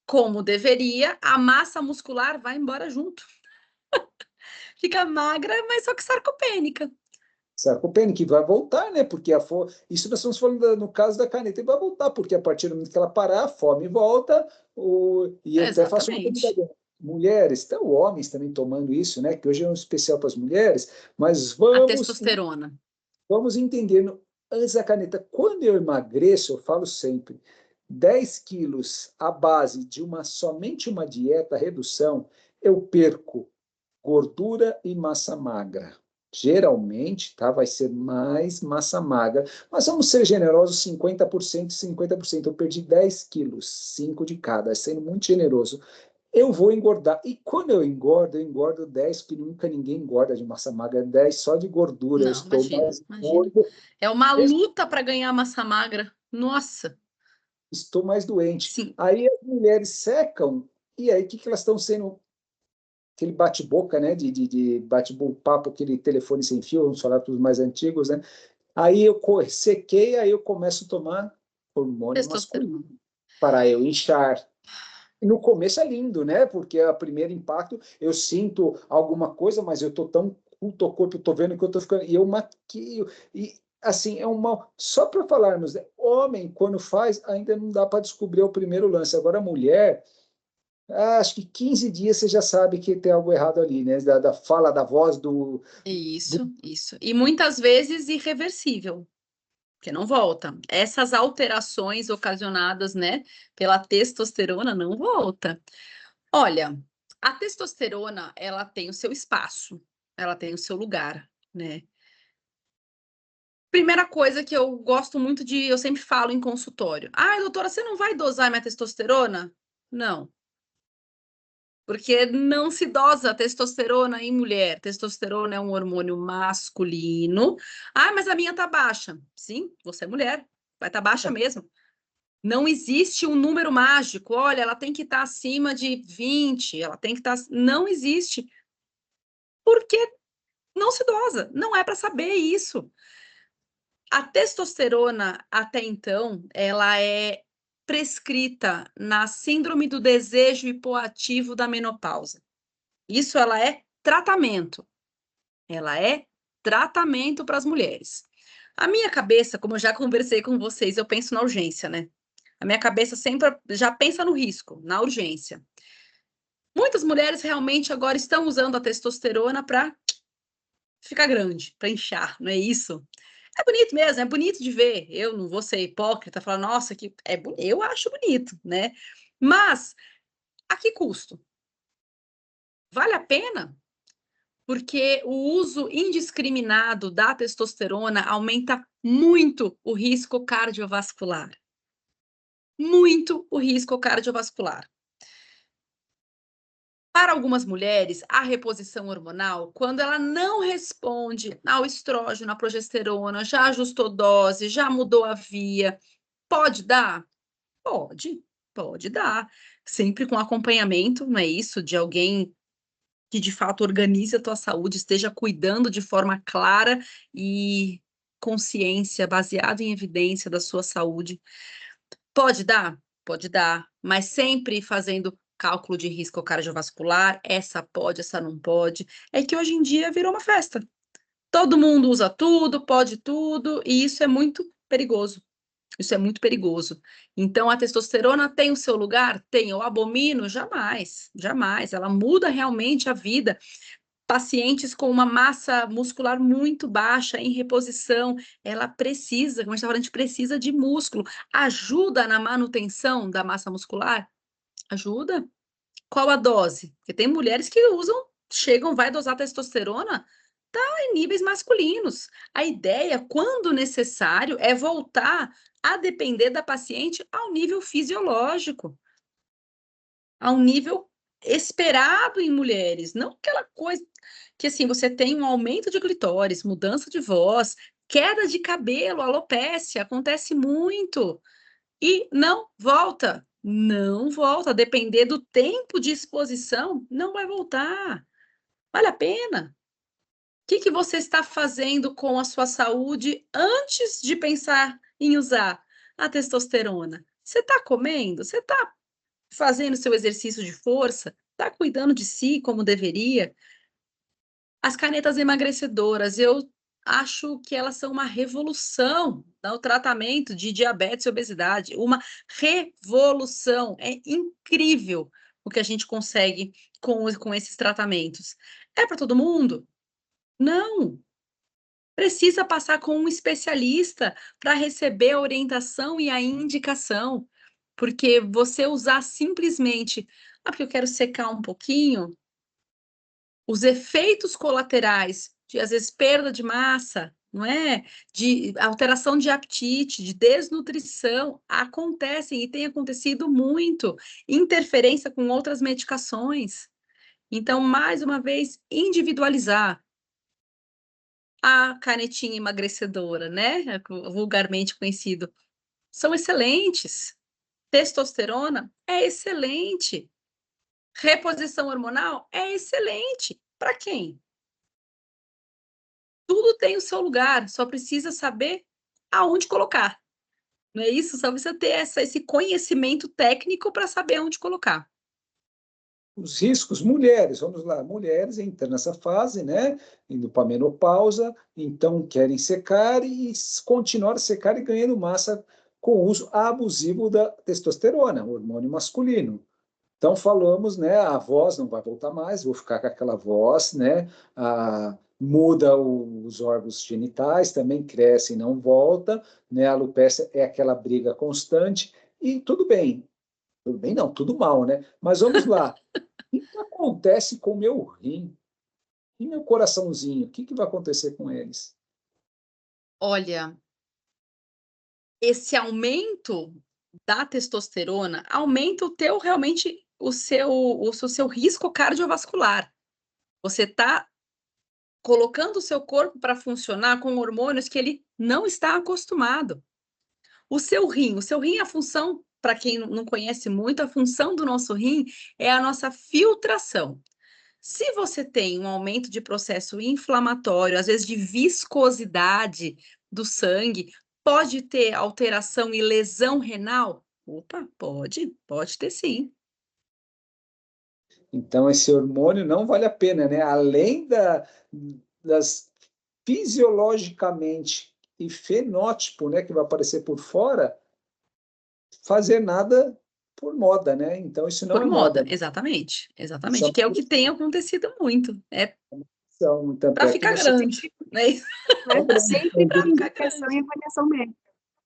C: como deveria, a massa muscular vai embora junto. Fica magra, mas só que sarcopênica.
B: Sarcopenia, que vai voltar, né? Porque isso nós estamos falando no caso da caneta, e vai voltar, porque a partir do momento que ela parar, a fome volta, e eu até faço uma
C: Exatamente.
B: brincadeira. Mulheres, então homens também tomando isso, né? Que hoje é um especial para as mulheres, mas
C: A testosterona.
B: vamos entendendo antes da caneta. Quando eu emagreço, eu falo sempre, 10 quilos à base de somente uma dieta, redução, eu perco gordura e massa magra. Geralmente, tá, vai ser mais massa magra, mas vamos ser generosos, 50% e 50%. Eu perdi 10 quilos, 5 de cada, sendo muito generoso. Eu vou engordar. E quando eu engordo 10, porque nunca ninguém engorda de massa magra, 10 só de gordura. Eu
C: Não,
B: estou
C: imagina,
B: mais
C: imagina.
B: gordo,
C: É uma luta para ganhar massa magra. Nossa,
B: estou mais doente.
C: sim.
B: Aí as mulheres secam, e aí o que elas estão sendo aquele bate-boca, né, de bate-papo, aquele telefone sem fio, vamos falar para os mais antigos, né? Aí eu sequei, aí eu começo a tomar hormônio masculino
C: Testosterona.
B: para eu inchar. no começo é lindo, né? Porque é o primeiro impacto, eu sinto alguma coisa, mas eu tô tão culto ao corpo, eu tô vendo que eu tô ficando, e eu maquio, e assim, é uma, só para falarmos, né? Homem, quando faz, ainda não dá para descobrir o primeiro lance, agora mulher, acho que 15 dias você já sabe que tem algo errado ali, né? Da fala, da voz, do...
C: Isso. E muitas vezes irreversível, porque não volta. Essas alterações ocasionadas, né, pela testosterona não volta. Olha, a testosterona, ela tem o seu espaço, ela tem o seu lugar, né? Primeira coisa que eu gosto muito de, eu sempre falo em consultório. Ai, doutora, você não vai dosar minha testosterona? Não, porque não se dosa testosterona em mulher. Testosterona é um hormônio masculino. Ah, mas a minha tá baixa. Sim, você é mulher, vai estar baixa mesmo. Não existe um número mágico. Olha, ela tem que estar acima de 20, ela tem que estar. Não existe. Porque não se dosa. Não é para saber isso. A testosterona, até então, ela é prescrita na síndrome do desejo hipoativo da menopausa. Isso ela é tratamento. Ela é tratamento para as mulheres. A minha cabeça, como eu já conversei com vocês, eu penso na urgência, né? A minha cabeça sempre já pensa no risco, na urgência. Muitas mulheres realmente agora estão usando a testosterona para ficar grande, para inchar, não é isso? É bonito mesmo, é bonito de ver. Eu não vou ser hipócrita, falar, nossa, que é eu acho bonito, né? Mas a que custo? Vale a pena? Porque o uso indiscriminado da testosterona aumenta muito o risco cardiovascular. Muito o risco cardiovascular. Para algumas mulheres, a reposição hormonal, quando ela não responde ao estrógeno, à progesterona, já ajustou dose, já mudou a via, pode dar? Pode dar. Sempre com acompanhamento, não é isso? De alguém que de fato organize a tua saúde, esteja cuidando de forma clara e consciência, baseado em evidência da sua saúde. Pode dar? Pode dar, mas sempre fazendo cálculo de risco cardiovascular, essa pode, essa não pode. É que hoje em dia virou uma festa. Todo mundo usa tudo, pode tudo, e isso é muito perigoso. Isso é muito perigoso. Então, a testosterona tem o seu lugar? Tem. Eu abomino? Jamais, jamais. Ela muda realmente a vida. Pacientes com uma massa muscular muito baixa, em reposição, ela precisa, como a gente está falando, a gente precisa de músculo. Ajuda na manutenção da massa muscular? Ajuda. Qual a dose? Porque tem mulheres que usam, chegam, vai dosar testosterona, tá em níveis masculinos. A ideia, quando necessário, é voltar a depender da paciente ao nível fisiológico, ao nível esperado em mulheres, não aquela coisa que assim, você tem um aumento de clitóris, mudança de voz, queda de cabelo, alopécia, acontece muito. E não volta, não volta. A depender do tempo de exposição, não vai voltar. Vale a pena? O que que você está fazendo com a sua saúde antes de pensar em usar a testosterona? Você está comendo? Você está fazendo seu exercício de força? Está cuidando de si como deveria? As canetas emagrecedoras, eu acho que elas são uma revolução no tratamento de diabetes e obesidade, uma revolução. É incrível o que a gente consegue com esses tratamentos. É para todo mundo? Não. Precisa passar com um especialista para receber a orientação e a indicação, porque você usar simplesmente, porque eu quero secar um pouquinho, os efeitos colaterais de, às vezes, perda de massa, não é? De alteração de apetite, de desnutrição, acontecem e tem acontecido muito. Interferência com outras medicações. Então, mais uma vez, individualizar a canetinha emagrecedora, né? Vulgarmente conhecido, são excelentes. Testosterona é excelente. Reposição hormonal é excelente. Para quem? Tudo tem o seu lugar, só precisa saber aonde colocar. Não é isso? Só precisa ter esse conhecimento técnico para saber onde colocar.
B: os riscos, mulheres, vamos lá, mulheres entram nessa fase, né, indo para a menopausa, então querem secar e continuar a secar e ganhando massa com o uso abusivo da testosterona, hormônio masculino. Então falamos, né, a voz não vai voltar mais, vou ficar com aquela voz, né, muda os órgãos genitais, também cresce e não volta, né, a alopecia é aquela briga constante, e tudo bem não, tudo mal, né, mas vamos lá, o que acontece com o meu rim e meu coraçãozinho? O que vai acontecer com eles?
C: Olha, esse aumento da testosterona aumenta o teu realmente o seu risco cardiovascular. Você está colocando o seu corpo para funcionar com hormônios que ele não está acostumado. O seu rim, a função, para quem não conhece muito, a função do nosso rim é a nossa filtração. Se você tem um aumento de processo inflamatório, às vezes de viscosidade do sangue, pode ter alteração e lesão renal? Opa, pode ter sim.
B: Então, esse hormônio não vale a pena, né? Além das fisiologicamente e fenótipo, né, que vai aparecer por fora, fazer nada por moda, né? Então, isso não
C: Por
B: é
C: moda,
B: moda. Isso é
C: exatamente,
B: uma
C: que é o que tem acontecido muito. É
B: opção, tanto
C: para
B: é que
C: ficar
B: você tem
C: grande, né?
A: Né? Sempre
C: Para
A: com
C: ficar
A: indicação e
C: grande.
A: avaliação médica.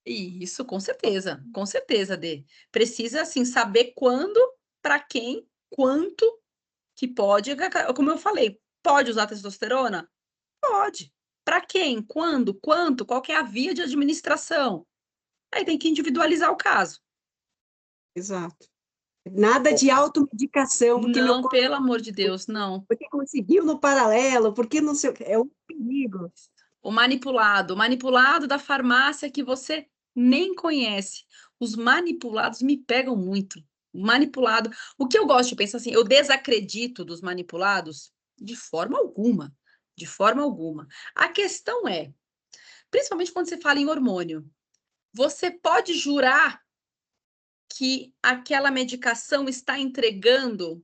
C: Isso, com certeza, Dê. Precisa, assim, saber quando, para quem, quanto que pode, como eu falei, pode usar testosterona? Pode. Para quem, quando, quanto, qual que é a via de administração? Aí tem que individualizar o caso.
A: Exato. Nada de automedicação, porque meu
C: Não,
A: corpo,
C: pelo amor de Deus, não.
A: porque conseguiu no paralelo, porque não sei o que, é um perigo.
C: O manipulado da farmácia que você nem conhece. Os manipulados me pegam muito. Manipulado. O que eu gosto de pensar assim, eu desacredito dos manipulados de forma alguma. De forma alguma. A questão é, principalmente quando você fala em hormônio, você pode jurar que aquela medicação está entregando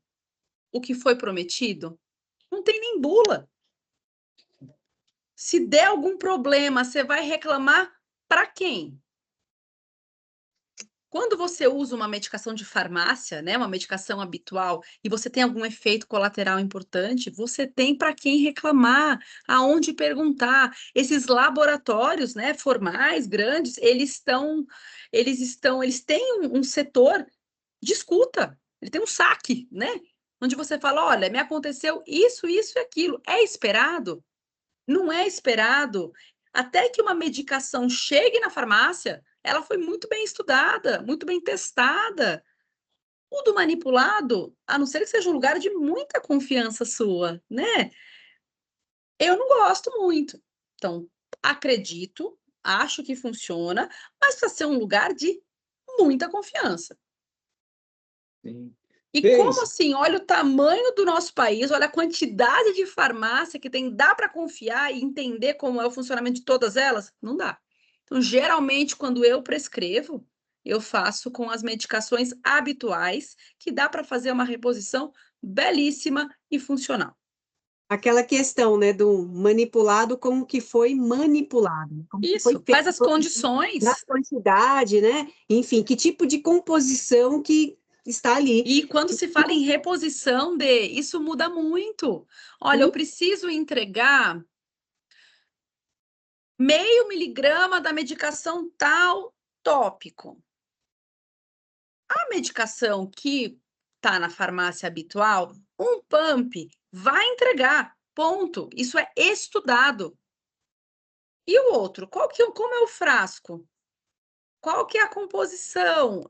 C: o que foi prometido? Não tem nem bula. Se der algum problema, você vai reclamar para quem? Quando você usa uma medicação de farmácia, né, uma medicação habitual, e você tem algum efeito colateral importante, você tem para quem reclamar, aonde perguntar. Esses laboratórios, né, formais, grandes, eles têm um setor de escuta. Ele tem um saque, né, onde você fala, olha, me aconteceu isso, isso e aquilo. É esperado? Não é esperado. Até que uma medicação chegue na farmácia, ela foi muito bem estudada, muito bem testada. O do manipulado, a não ser que seja um lugar de muita confiança sua, né? Eu não gosto muito. Então, acredito, acho que funciona, mas precisa ser um lugar de muita confiança.
B: Sim.
C: E como
B: Fez.
C: assim? Olha o tamanho do nosso país, olha a quantidade de farmácia que tem, dá para confiar e entender como é o funcionamento de todas elas? Não dá. Então, geralmente, quando eu prescrevo, eu faço com as medicações habituais, que dá para fazer uma reposição belíssima e funcional.
A: Aquela questão, né, do manipulado, como que foi manipulado, como que foi
C: Isso,
A: feito,
C: quais as
A: na
C: condições?
A: quantidade, né? Enfim, que tipo de composição que está ali.
C: E quando se fala em reposição, isso muda muito. Olha, eu preciso entregar 0,5 miligrama da medicação tal tópico. A medicação que está na farmácia habitual, um pump vai entregar, ponto. Isso é estudado. E o outro, como é o frasco? Qual que é a composição?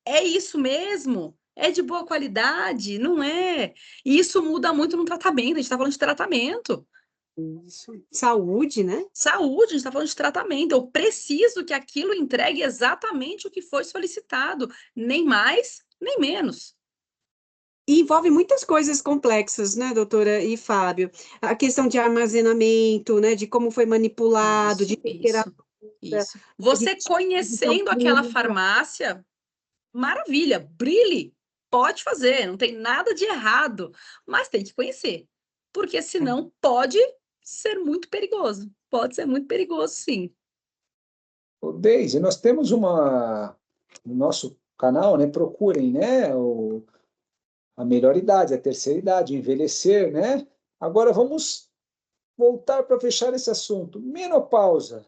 C: É isso mesmo? É de boa qualidade? Não é? E isso muda muito no tratamento. A gente está falando de tratamento.
A: Isso. Saúde, né?
C: Saúde, a gente está falando de tratamento. Eu preciso que aquilo entregue exatamente o que foi solicitado, nem mais, nem menos.
A: E envolve muitas coisas complexas, né, doutora e Fábio? A questão de armazenamento, né, de como foi manipulado, de
C: Isso,
A: temperatura,
C: isso.
A: de
C: Você
A: distribuição
C: conhecendo aquela
A: pública.
C: farmácia, maravilha, brilhe. pode fazer, não tem nada de errado, mas tem que conhecer, porque senão pode ser muito perigoso. Pode ser muito perigoso, sim.
B: Ô, Deise, nós temos no nosso canal, né? Procurem, né? A melhor idade, a terceira idade, envelhecer, né? Agora vamos voltar para fechar esse assunto. Menopausa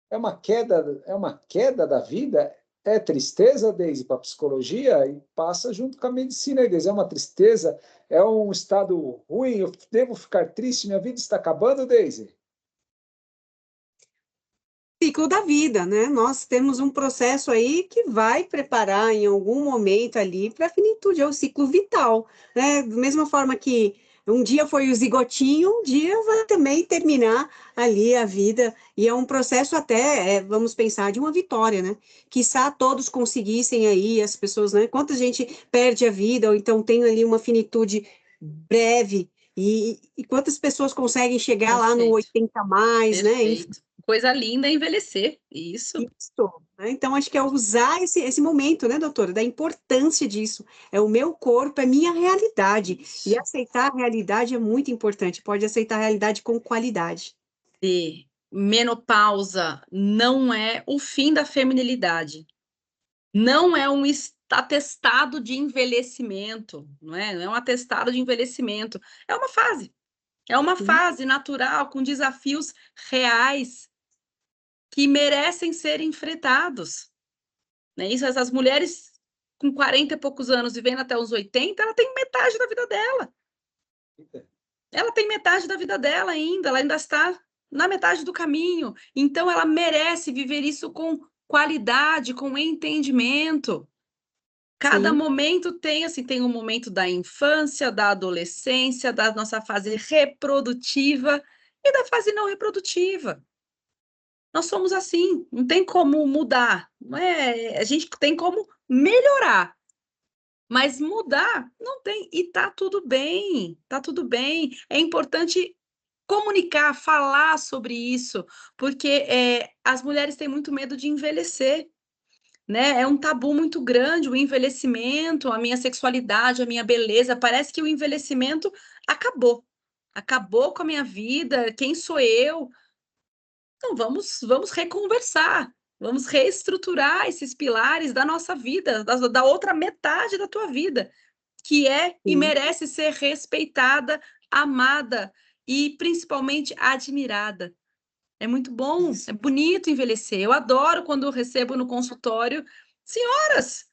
B: é uma queda da vida? É tristeza, Deise, para a psicologia e passa junto com a medicina, Deise. É uma tristeza, é um estado ruim, eu devo ficar triste, minha vida está acabando, Deise?
A: Ciclo da vida, né? Nós temos um processo aí que vai preparar em algum momento ali para a finitude, é o ciclo vital, né? Da mesma forma que um dia foi o zigotinho, um dia vai também terminar ali a vida, e é um processo até, vamos pensar, de uma vitória, né? Quiçá todos conseguissem aí, as pessoas, né? Quanta gente perde a vida, ou então tem ali uma finitude breve, e quantas pessoas conseguem chegar lá no
C: Perfeito,
A: 80 a mais, né?
C: perfeito. Coisa linda é envelhecer, isso.
A: Isso, né? Então, acho que é usar esse momento, né, doutora, da importância disso. É o meu corpo, é minha realidade. E
C: Isso.
A: aceitar a realidade é muito importante. Pode aceitar a realidade com qualidade.
C: De menopausa não é o fim da feminilidade. Não é um atestado de envelhecimento, não é? Não é um atestado de envelhecimento. É uma fase. É uma
A: Sim,
C: fase natural, com desafios reais que merecem ser enfrentados. Né? Isso, essas mulheres com 40 e poucos anos vivendo até os 80, ela tem metade da vida dela. Ela tem metade da vida dela ainda, ela ainda está na metade do caminho. Então, ela merece viver isso com qualidade, com entendimento. Cada
A: sim,
C: momento tem, assim, tem um momento da infância, da adolescência, da nossa fase reprodutiva e da fase não reprodutiva. Nós somos assim, não tem como mudar, não é? A gente tem como melhorar, mas mudar não tem, e tá tudo bem, tá tudo bem. É importante comunicar, falar sobre isso, porque as mulheres têm muito medo de envelhecer, né? É um tabu muito grande o envelhecimento, a minha sexualidade, a minha beleza. Parece que o envelhecimento acabou. Acabou com a minha vida, quem sou eu? Então vamos reconversar, vamos reestruturar esses pilares da nossa vida, da outra metade da tua vida, que é e
A: sim.
C: merece ser respeitada, amada e principalmente admirada. É muito bom, é
A: Isso.
C: bonito envelhecer. Eu adoro quando eu recebo no consultório senhoras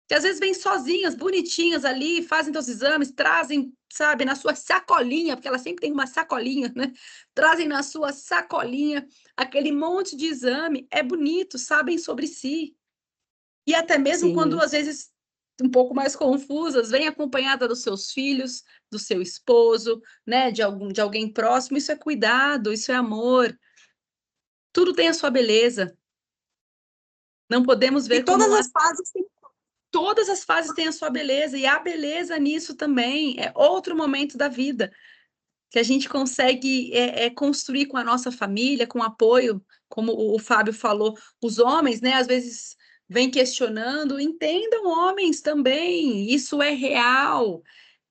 C: que às vezes vêm sozinhas, bonitinhas ali, fazem seus exames, trazem, sabe, na sua sacolinha, porque ela sempre tem uma sacolinha, né? Trazem na sua sacolinha aquele monte de exame. É bonito, sabem sobre si. E até mesmo quando
A: Sim.
C: às vezes um pouco mais confusas, vem acompanhada dos seus filhos, do seu esposo, né, de alguém próximo. Isso é cuidado, isso é amor. Tudo tem a sua beleza. Não podemos
A: E
C: ver como
A: todas as fases têm.
C: todas as fases têm a sua beleza, e há beleza nisso também. É outro momento da vida que a gente consegue construir com a nossa família, com apoio, como o Fábio falou, os homens, né, às vezes vêm questionando, entendam homens também, isso é real.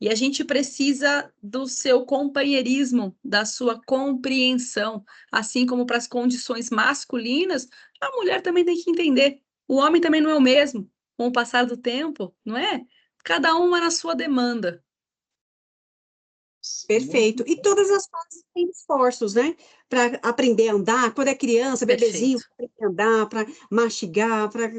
C: E a gente precisa do seu companheirismo, da sua compreensão, assim como para as condições masculinas, a mulher também tem que entender. O homem também não é o mesmo, com o passar do tempo, não é? Cada uma na sua demanda.
A: Perfeito. E todas as fases têm esforços, né? Para aprender a andar, quando é criança, bebezinho,
C: Perfeito.
A: pra aprender a andar, para mastigar, para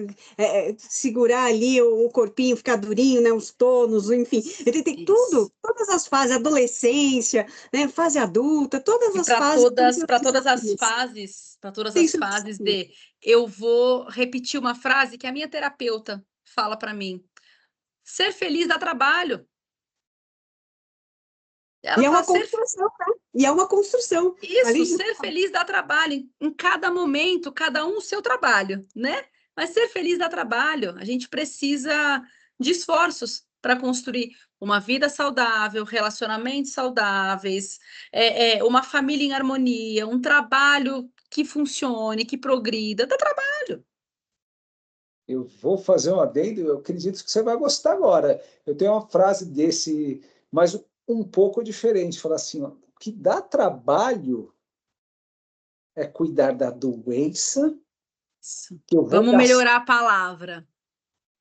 A: segurar ali o corpinho, ficar durinho, né? Os tônus, enfim. Ele tem
C: Isso.
A: tudo, todas as fases, adolescência, né? Fase adulta, todas
C: E
A: as fases têm seus desafios.
C: para todas
A: Tem
C: as
A: seus
C: fases
A: desafios.
C: eu vou repetir uma frase que a minha terapeuta fala para mim. Ser feliz dá trabalho.
A: E
C: Ela
A: é
C: fala
A: uma
C: ser
A: construção, né? E é uma construção.
C: isso,
A: Ali,
C: ser feliz dá trabalho. Em cada momento, cada um o seu trabalho, né? Mas ser feliz dá trabalho. A gente precisa de esforços para construir uma vida saudável, relacionamentos saudáveis, uma família em harmonia, um trabalho que funcione, que progrida. Dá trabalho.
B: Eu vou fazer um adendo, eu acredito que você vai gostar agora. Eu tenho uma frase desse, mas um pouco diferente. Fala assim, ó, o que dá trabalho é cuidar da doença,
C: Isso.
B: que eu vou
C: Vamos melhorar a palavra.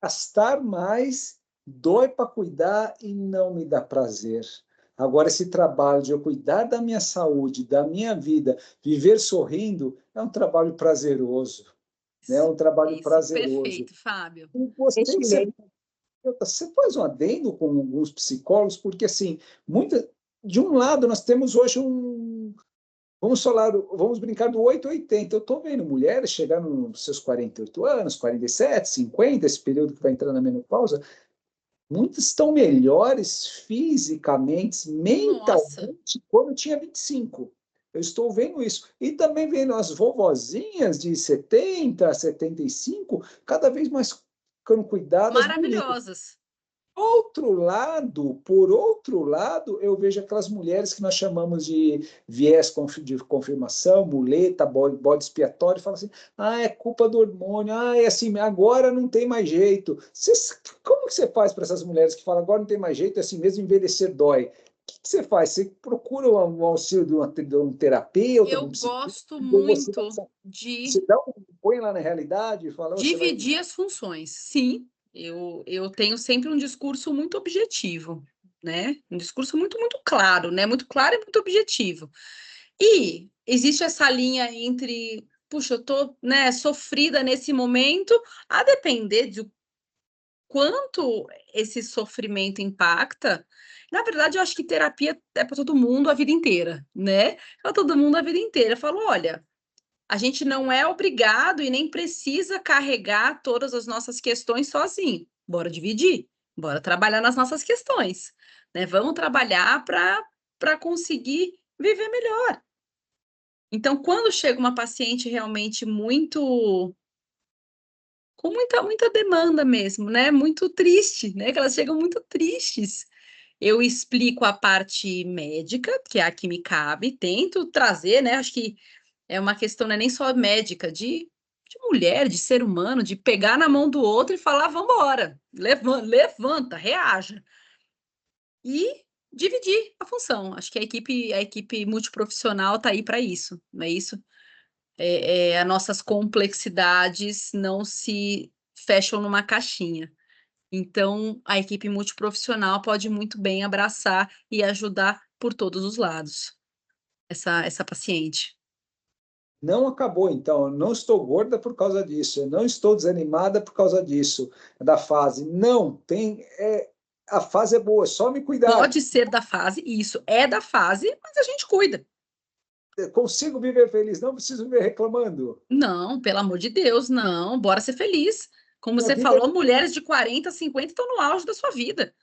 B: gastar mais, dói para cuidar e não me dá prazer. Agora, esse trabalho de eu cuidar da minha saúde, da minha vida, viver sorrindo, é um trabalho prazeroso, né? É um trabalho
C: Isso,
B: prazeroso.
C: perfeito, Fábio.
B: E gostei que
A: Excelente.
B: você faz um adendo com alguns psicólogos, porque, assim, de um lado, nós temos hoje vamos falar, vamos brincar do 880. Eu estou vendo mulheres chegar nos seus 48 anos, 47, 50, esse período que vai entrar na menopausa, muitas estão melhores fisicamente,
C: Nossa,
B: mentalmente, quando tinha 25. Eu estou vendo isso. E também vendo as vovozinhas de 70, 75, cada vez mais ficando cuidadas, bonitas.
C: maravilhosas.
B: Por outro lado, eu vejo aquelas mulheres que nós chamamos de viés de confirmação, muleta, bode expiatório, e falam assim, é culpa do hormônio, é assim, agora não tem mais jeito. Como que você faz para essas mulheres que falam, agora não tem mais jeito, é assim mesmo, envelhecer dói? Que você faz? Você procura um auxílio de um terapeuta, de
C: Eu
B: um psicólogo,
C: gosto
B: ou você,
C: muito de
B: você põe lá na realidade e fala, você vai...
C: dividir as funções. Sim, eu tenho sempre um discurso muito objetivo, né? Um discurso muito, muito claro, né? Muito claro e muito objetivo. E existe essa linha entre, puxa, eu tô, né, sofrida nesse momento, a depender de quanto esse sofrimento impacta. Na verdade, eu acho que terapia é para todo mundo a vida inteira, né? Para todo mundo a vida inteira. Eu falo, olha, a gente não é obrigado e nem precisa carregar todas as nossas questões sozinho. Bora dividir, bora trabalhar nas nossas questões, né? Vamos trabalhar para conseguir viver melhor. Então, quando chega uma paciente realmente muito com muita demanda mesmo, né? Muito triste, né? Que elas chegam muito tristes. Eu explico a parte médica, que é a que me cabe, tento trazer, né? Acho que é uma questão, não é nem só médica, de mulher, de ser humano, de pegar na mão do outro e falar, vamos embora, levanta, reaja. E dividir a função. Acho que a equipe multiprofissional está aí para isso, não é isso? As nossas complexidades não se fecham numa caixinha. Então, a equipe multiprofissional pode muito bem abraçar e ajudar por todos os lados essa paciente.
B: Não acabou, então. Eu não estou gorda por causa disso. Eu não estou desanimada por causa disso, da fase. Não, a fase é boa, é só me cuidar.
C: Pode ser da fase, e isso é da fase, mas a gente cuida.
B: Eu consigo viver feliz, não preciso viver reclamando.
C: Não, pelo amor de Deus, não. Bora ser feliz. Como
B: Minha
C: você
B: vida,
C: falou, mulheres de 40, 50 estão no auge da sua vida.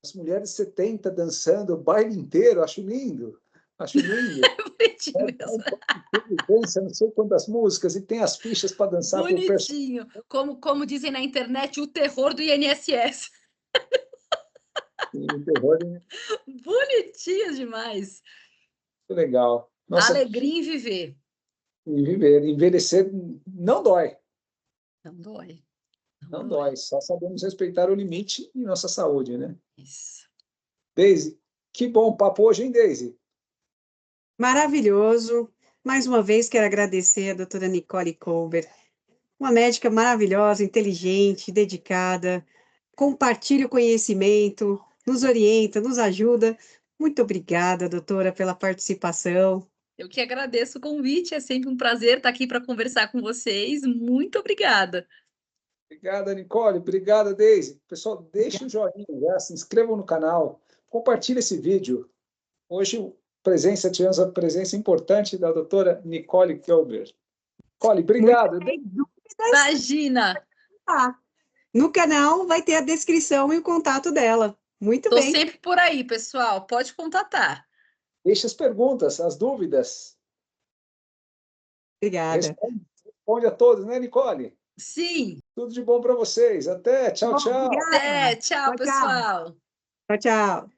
B: as mulheres de 70 dançando o baile inteiro, acho lindo. Acho lindo.
C: Bonitinho mesmo.
B: Dança não sei quantas músicas e tem as fichas para dançar com o pessoal.
C: Bonitinho. Como dizem na internet, o terror do INSS. Bonitinho demais.
B: Legal. Nossa,
C: Alegria em viver.
B: viver, envelhecer não dói.
C: Não dói. Não
B: Não
C: dói.
B: dói, só sabemos respeitar o limite em nossa saúde, né?
C: Isso.
B: Deise, que bom papo hoje, hein, Deise?
A: Maravilhoso. Mais uma vez, quero agradecer a doutora Nicole Colbert, uma médica maravilhosa, inteligente, dedicada, compartilha o conhecimento, nos orienta, nos ajuda. Muito obrigada, doutora, pela participação.
C: Eu que agradeço o convite. É sempre um prazer estar aqui para conversar com vocês. Muito obrigada.
B: Obrigada, Nicole. Obrigada, Deise. Pessoal, deixe o joinha, já, se inscrevam no canal, compartilhe esse vídeo. Hoje, tivemos a presença importante da doutora Nicole Kelber. Nicole, obrigado.
A: Muitas dúvidas?
C: Imagina.
A: Ah, no canal vai ter a descrição e o contato dela. Muito
C: Estou
A: bem.
C: sempre por aí, pessoal. Pode contatar.
B: Deixe as perguntas, as dúvidas.
A: Obrigada.
B: Responde a todos, né, Nicole?
C: Sim.
B: Tudo de bom para vocês. Até. Tchau,
A: Bom,
B: tchau.
A: obrigada.
C: Até. Tchau,
A: Tchau, tchau.
C: pessoal.
A: Tchau, tchau.